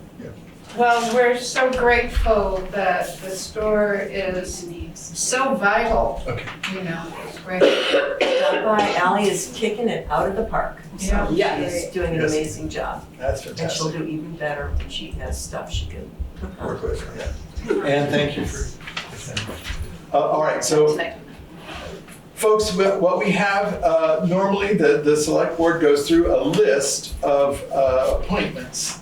Well, we're so grateful that the store is so vital, Okay. you know, it's great. Stop by, Ally is kicking it out of the park. So Yeah. she's doing an Yes. amazing job. That's And she'll fantastic. do even better when she has stuff she can hook up. Work with her, yeah. And thank you for. All right, so. Folks, what we have, normally the select board goes through a list of appointments,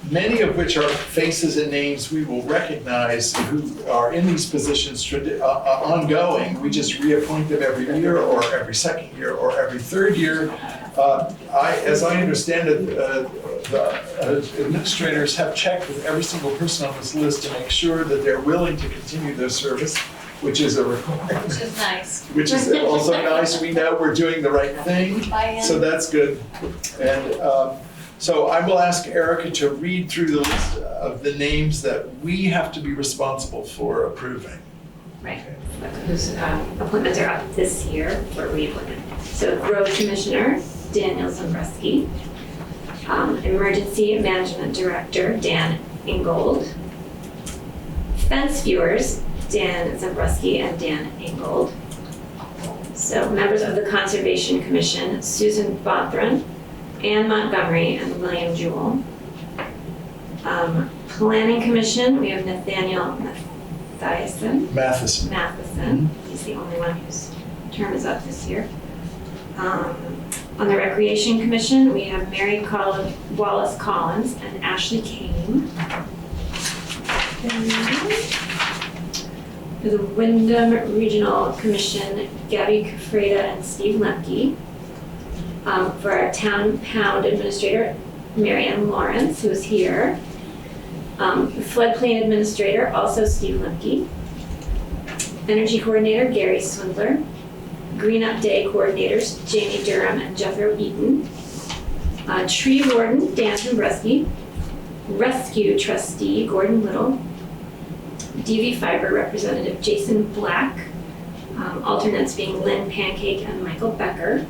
many of which are faces and names we will recognize who are in these positions ongoing. We just reappoint them every year or every second year or every third year. As I understand it, the administrators have checked with every single person on this list to make sure that they're willing to continue their service, which is a requirement. Which is nice. Which is also nice. We know we're doing the right thing, Buy-in. so that's good. And so I will ask Erica to read through the list of the names that we have to be responsible for approving. Right, whose appointments are up this year for reappointment. So Road Commissioner, Daniel Zambreski. Emergency Management Director, Dan Ingold. Fence Viewers, Dan Zambreski and Dan Ingold. So members of the Conservation Commission, Susan Bothran, Ann Montgomery, and William Jewell. Planning Commission, we have Nathaniel Matheson. He's the only one whose term is up this year. On the Recreation Commission, we have Mary Wallace Collins and Ashley Kane. And for the Wyndham Regional Commission, Gabby Kafreda and Steve Lemke. For our Town Pound Administrator, Marianne Lawrence, who is here. The Floodplain Administrator, also Steve Lemke. Energy Coordinator, Gary Swindler. Green Up Day Coordinators, Jamie Durham and Jethro Eaton. Tree Warden, Dan Dombreski. Rescue Trustee, Gordon Little. DV Fiber Representative, Jason Black. Alternates being Lynn Pancake and Michael Becker.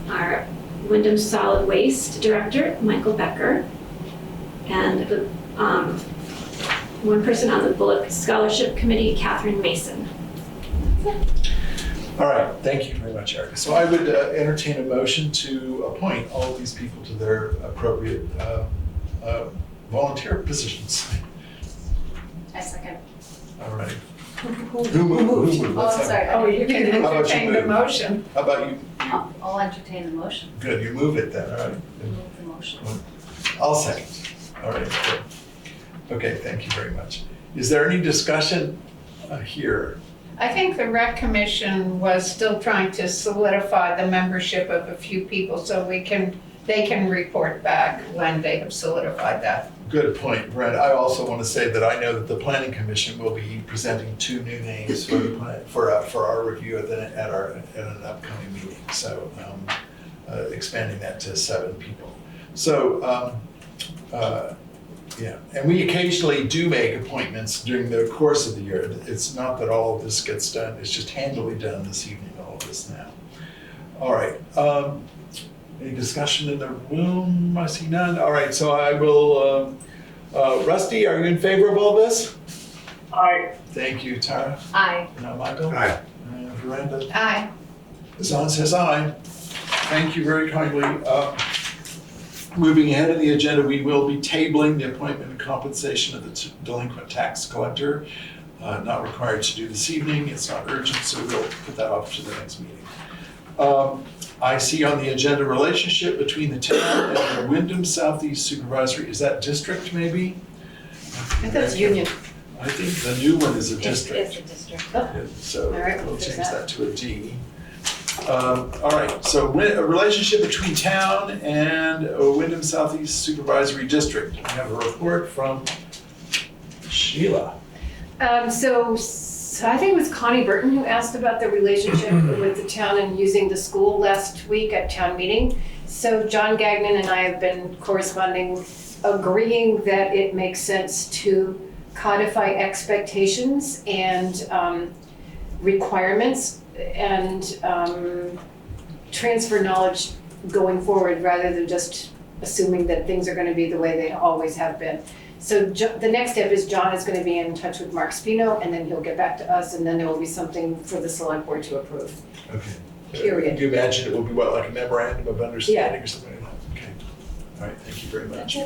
Our Wyndham Solid Waste Director, Michael Becker. And the one person on the Bullock Scholarship Committee, Catherine Mason. All right, thank you very much, Erica. So I would entertain a motion to appoint all of these people to their appropriate volunteer positions. I second. All right. Who moved? Oh, I'm sorry. Oh, you can How about you entertain the move? motion. How about you? I'll entertain the motion. Good, you move it then, all right. Move the motion. I'll second. All right, good. Okay, thank you very much. Is there any discussion here? I think the Rec Commission was still trying to solidify the membership of a few people so they can report back when they have solidified that. Good point, Brent. I also want to say that I know that the Planning Commission will be presenting 2 new names for the for our review at an upcoming meeting. So expanding that to 7 people. So yeah, and we occasionally do make appointments during the course of the year. It's not that all of this gets done, it's just handily done this evening, all of this now. All right, any discussion in the room? I see none. All right, so I will, Rusty, are you in favor of all this? Aye. Thank you, Tara. Aye. Now, Michael? Aye. Miranda? Aye. Zahn says aye. Thank you very kindly. Moving ahead in the agenda, we will be tabling the appointment and compensation of the delinquent tax collector. Not required to do this evening. It's not urgent, so we'll put that off to the next meeting. I see on the agenda relationship between the town and the Wyndham Southeast Supervisory. Is that district maybe? I think that's union. I think the new one is a district. It's a district. So All right, we'll we'll fix change that. that to a D. All right, so a relationship between town and Wyndham Southeast Supervisory District. I have a report from Sheila. So I think it was Connie Burton who asked about the relationship with the town and using the school last week at town meeting. So John Gagnon and I have been corresponding, agreeing that it makes sense to codify expectations and requirements and transfer knowledge going forward rather than just assuming that things are going to be the way they always have been. So the next step is John is going to be in touch with Mark Spino, and then he'll get back to us, and then there will be something for the select board to approve. Okay. Period. Do you imagine it will be what, like a memorandum of understanding or something like that? Okay. All right, thank you very much.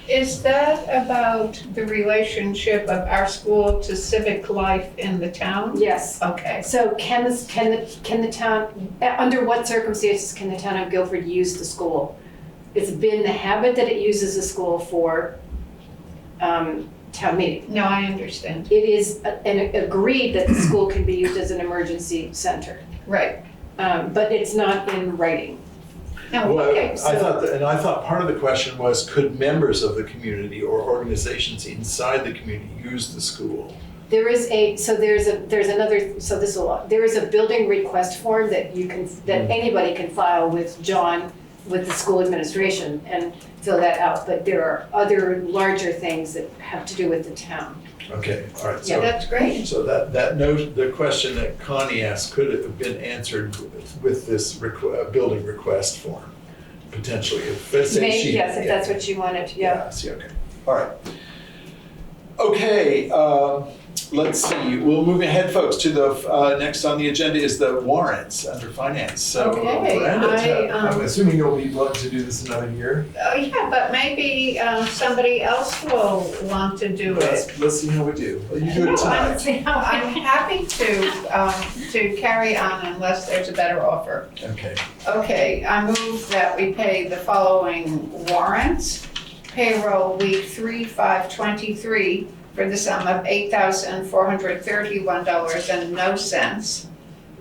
Is that about the relationship of our school to civic life in the town? Yes. Okay. So can the town, under what circumstances can the town of Guilford use the school? It's been the habit that it uses the school for town meeting. No, I understand. It is agreed that the school can be used as an emergency center, Right. but it's not in writing. No, Well, okay, I so, thought part of the question was, could members of the community or organizations inside the community use the school? There is a building request form that anybody can file with John, with the school administration and fill that out, but there are other larger things that have to do with the town. Okay, all right. yeah, So, that's great. so that note, the question that Connie asked, could it have been answered with this building request form? Potentially, if let's say Maybe, she. yes, if that's what you wanted, yeah. I see, okay. All right. Okay, let's see, we'll move ahead, folks, to the, next on the agenda is the warrants under finance. So, Okay, Miranda, I'm assuming you'll be willing to do this another year. Oh, yeah, but maybe somebody else will want to do it. let's see how we do. Well, you do it tonight. I'm happy to carry on unless there's a better offer. Okay. Okay, I move that we pay the following warrants. Payroll week 3/5/23 for the sum of $8,431.00.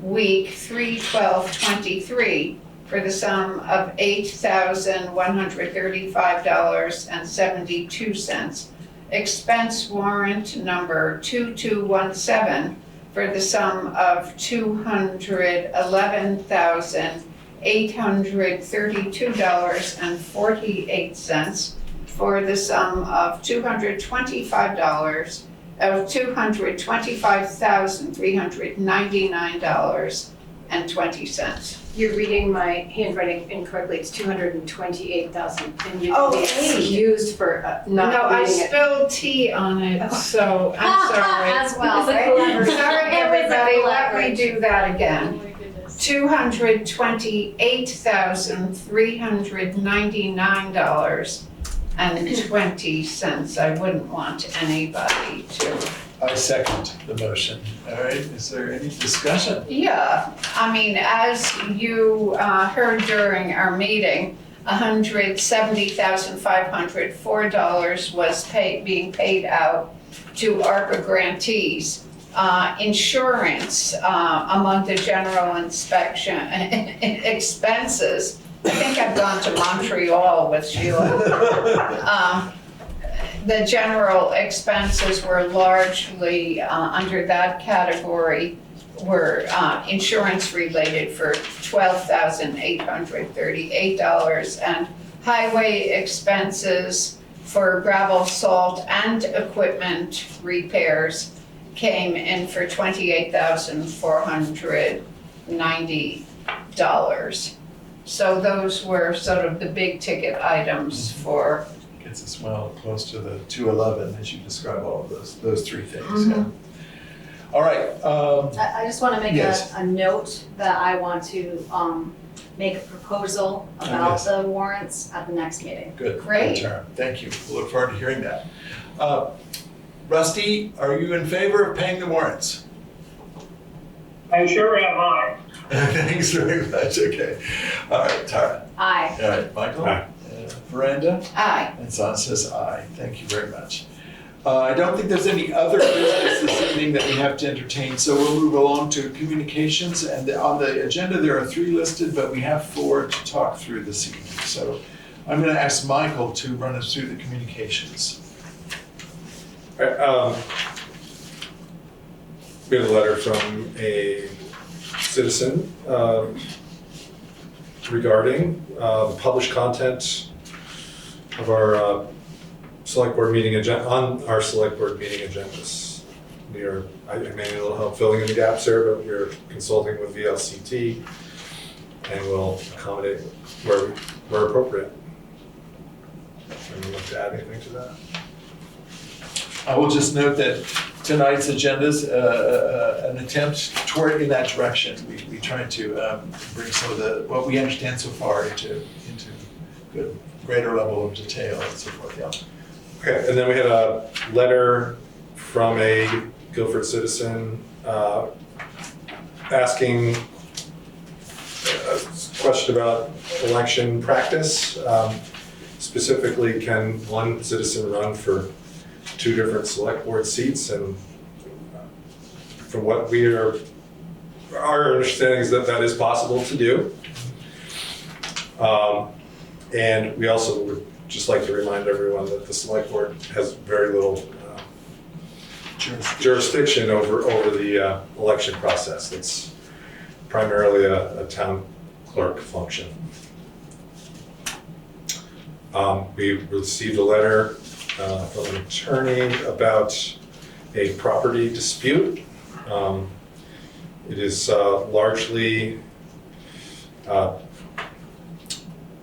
Week 3/12/23 for the sum of $8,135.72. Expense warrant number 2217 for the sum of $211,832.48 for the sum of $225,399.20. You're reading my handwriting incorrectly, it's 228,000, and you Oh, can be excused for No, not I reading it. spilled tea on it, so I'm sorry. As well, It was a right? collaboration. Sorry, It was a everybody, let me collaboration. do that Oh again. my goodness. $228,399.20. I wouldn't want anybody to. I second the motion. All right, is there any discussion? Yeah, I mean, as you heard during our meeting, $170,504 was being paid out to ARPA grantees. Insurance among the general inspection expenses. I think I've gone to Montreal with Sheila. The general expenses were largely under that category were insurance related for $12,838, and highway expenses for gravel, salt, and equipment repairs came in for $28,490. So those were sort of the big ticket items for. Gets us well close to the 211 as you describe all of those three things. Yeah. All right. I just want to make Yes. a note that I want to make a proposal about yes. the warrants at the next meeting. Good. Great. Good term. Thank you. We'll look forward to hearing that. Rusty, are you in favor of paying the warrants? I sure am I. Thanks very much. Okay. All right, Tara. Aye. All right, Michael. Aye. Miranda. Aye. And Son says aye. Thank you very much. I don't think there's any other business this evening that we have to entertain, so we'll move along to communications. And on the agenda, there are 3 listed, but we have 4 to talk through this evening. So I'm going to ask Michael to run us through the communications. We had a letter from a citizen regarding the published content of our select board meeting agenda, on our select board meeting agendas. I may need a little help filling in the gaps there, but we're consulting with VLCT and will accommodate where appropriate. Anyone like to add anything to that? I will just note that tonight's agenda is an attempt toward in that direction. We try to bring some of what we understand so far into good greater level of detail and so forth. Yeah. Okay, and then we had a letter from a Guilford citizen asking a question about election practice. Specifically, can one citizen run for 2 different select board seats? And from what our understanding is that that is possible to do. And we also would just like to remind everyone that the select board has very little jurisdiction over the election process. It's primarily a town clerk function. We received a letter from an attorney about a property dispute. It is largely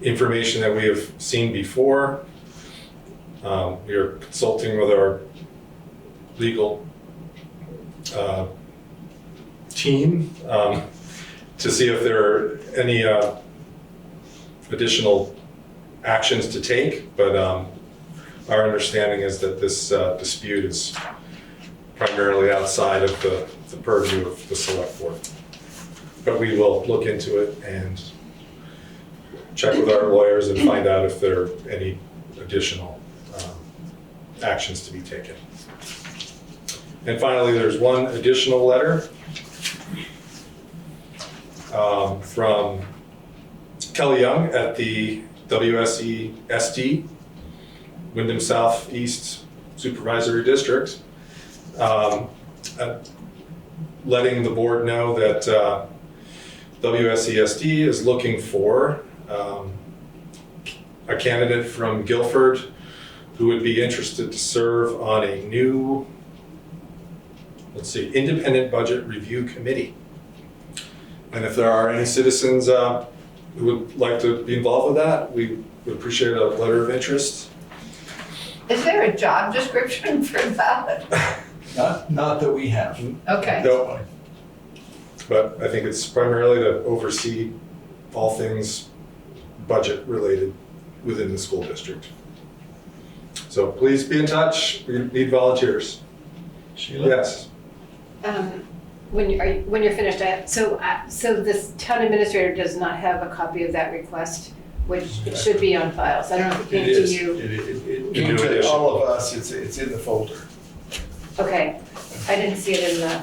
information that we have seen before. We are consulting with our legal team to see if there are any additional actions to take, but our understanding is that this dispute is primarily outside of the purview of the select board. But we will look into it and check with our lawyers and find out if there are any additional actions to be taken. And finally, there's one additional letter from Kelly Young at the WSESD, Wyndham Southeast Supervisory District, letting the board know that WSESD is looking for a candidate from Guilford who would be interested to serve on a new, independent budget review committee. And if there are any citizens who would like to be involved with that, we would appreciate a letter of interest. Is there a job description for that? Not that we have. Okay. No. But I think it's primarily to oversee all things budget related within the school district. So please be in touch. We need volunteers. Sheila? Yes. When you're finished, so this town administrator does not have a copy of that request, which it should be on file. So I don't know if it came to you. It came to all of us. It's in the folder. Okay, I didn't see it in the.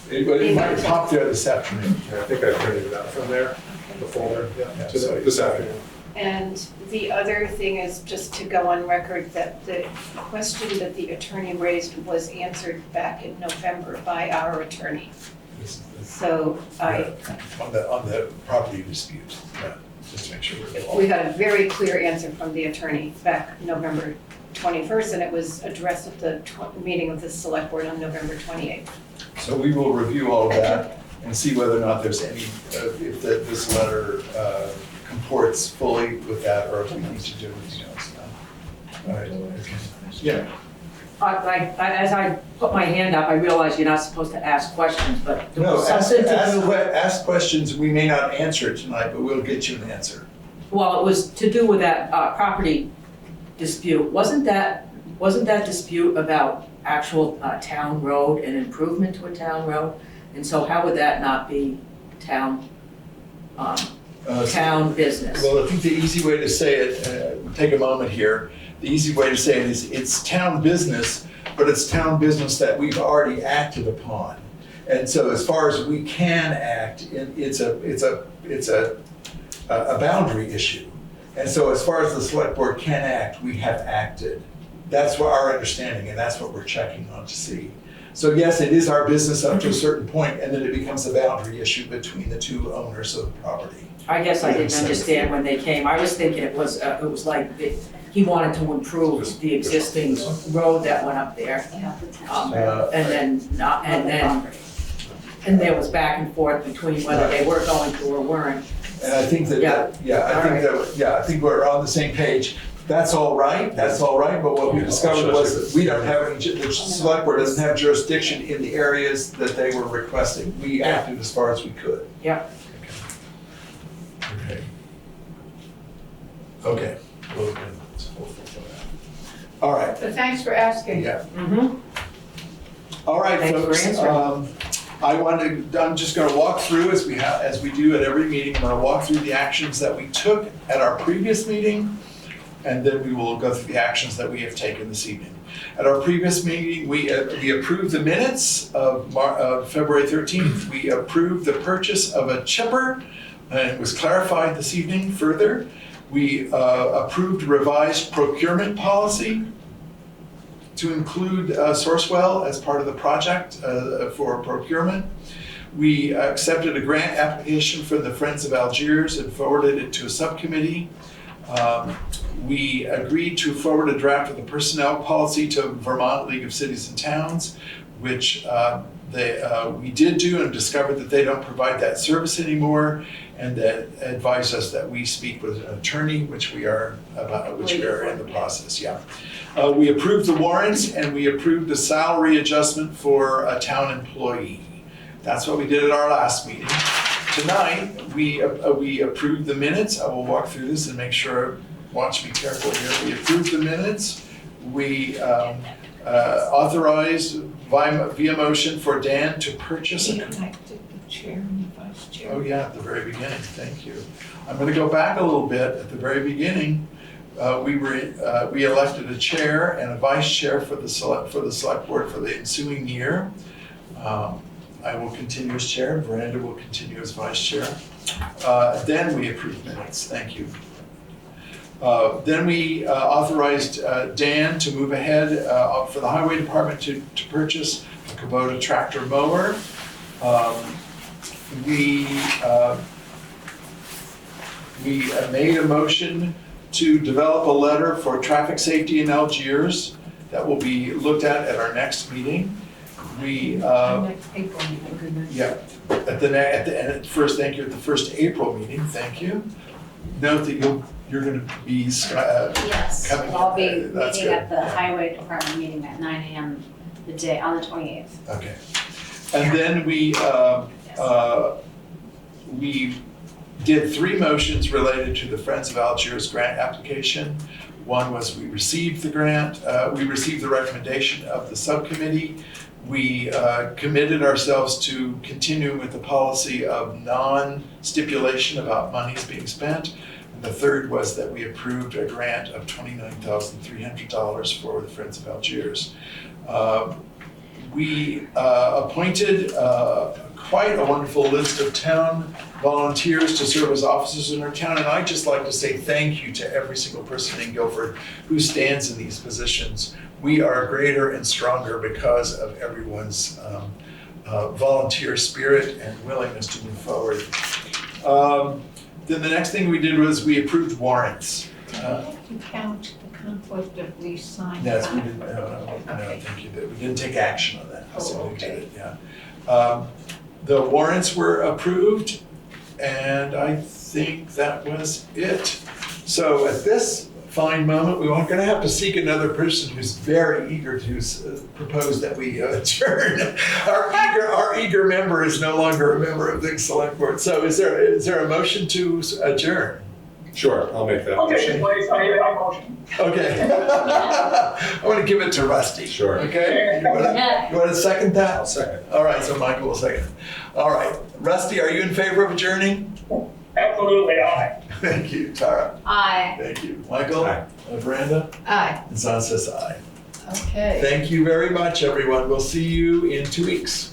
It might pop there this afternoon. Yeah, I think I printed it out from there, the folder, this afternoon. And the other thing is just to go on record that the question that the attorney raised was answered back in November by our attorney. So on the property dispute, just to make sure we got a very clear answer from the attorney back November 21st, and it was addressed at the meeting of the select board on November 28th. So we will review all of that and see whether or not there's any, if this letter comports fully with that, or if we need to do anything else. All right. Okay. Yeah. As I put my hand up, I realize you're not supposed to ask questions, but there No, was something to do with, ask questions. We may not answer it tonight, but we'll get you an answer. well, it was to do with that property dispute. Wasn't that dispute about actual town road and improvement to a town road? And so how would that not be town business? Well, I think the easy way to say it, take a moment here. The easy way to say it is it's town business, but it's town business that we've already acted upon. And so as far as we can act, it's a boundary issue. And so as far as the select board can act, we have acted. That's what our understanding, and that's what we're checking on to see. So yes, it is our business up to a certain point, and then it becomes a boundary issue between the two owners of the property. I guess I didn't understand when they came. I was thinking it was like he wanted to improve the existing road that went up there. And there was back and forth between whether they were going to or weren't. And I think I think we're on the same page. That's all right, but what we discovered was that we don't have the select board doesn't have jurisdiction in the areas that they were requesting. We acted as far as we could. Yeah. Okay. All right. So thanks for asking. Yeah. Mm-hmm. All right, Thanks for folks. answering. I'm just going to walk through as we do at every meeting. I'm going to walk through the actions that we took at our previous meeting, and then we will go through the actions that we have taken this evening. At our previous meeting, we approved the minutes of February 13th. We approved the purchase of a chipper, and it was clarified this evening further. We approved revised procurement policy to include Sourcewell as part of the project for procurement. We accepted a grant application for the Friends of Algiers and forwarded it to a subcommittee. We agreed to forward a draft of the personnel policy to Vermont League of Cities and Towns, which we did do and discovered that they don't provide that service anymore, and that advised us that we speak with an attorney, which we are in the process, yeah. We approved the warrants and we approved the salary adjustment for a town employee. That's what we did at our last meeting. Tonight, we approved the minutes. I will walk through this and make sure, watch me careful here. We approved the minutes. We authorized via motion for Dan to purchase a. Elected the chair and the vice chair. Oh yeah, at the very beginning, thank you. I'm gonna go back a little bit. At the very beginning, we elected a chair and a vice chair for the select board for the ensuing year. I will continue as chair, Miranda will continue as vice chair. Then we approved minutes, thank you. Then we authorized Dan to move ahead for the highway department to purchase a Kubota Tractor mower. We made a motion to develop a letter for traffic safety in Algiers that will be looked at our next meeting. We Next April meeting, good night. yeah, at the first, thank you, at the first April meeting, thank you. Note that you're gonna be Yes, coming. I'll be That's meeting good. at the highway department meeting at 9 a.m. the day, on the 28th. Okay. And then we did 3 motions related to the Friends of Algiers grant application. One was we received the grant, we received the recommendation of the subcommittee. We committed ourselves to continuing with the policy of non-stipulation about monies being spent. And the third was that we approved a grant of $29,300 for the Friends of Algiers. We appointed quite a wonderful list of town volunteers to serve as officers in our town, and I'd just like to say thank you to every single person in Guilford who stands in these positions. We are greater and stronger because of everyone's volunteer spirit and willingness to move forward. Then the next thing we did was we approved warrants. Do we have to count the conflict of we signed? Yes, we didn't, no, thank you, we didn't take action on that. So we did it, yeah. The warrants were approved, and I think that was it. So at this fine moment, we are gonna have to seek another person who's very eager to propose that we adjourn. Our eager member is no longer a member of the select board. So is there a motion to adjourn? Sure, I'll make that Okay, motion. please, I motion. Okay. I want to give it to Rusty. Sure. Okay? You want to second that? I'll second. All right, so Michael will second. All right. Rusty, are you in favor of adjourning? Absolutely, aye. Thank you, Tara. Aye. Thank you. Michael? Aye. Brenda? Aye. And Zan says aye. Okay. Thank you very much, everyone. We'll see you in 2 weeks.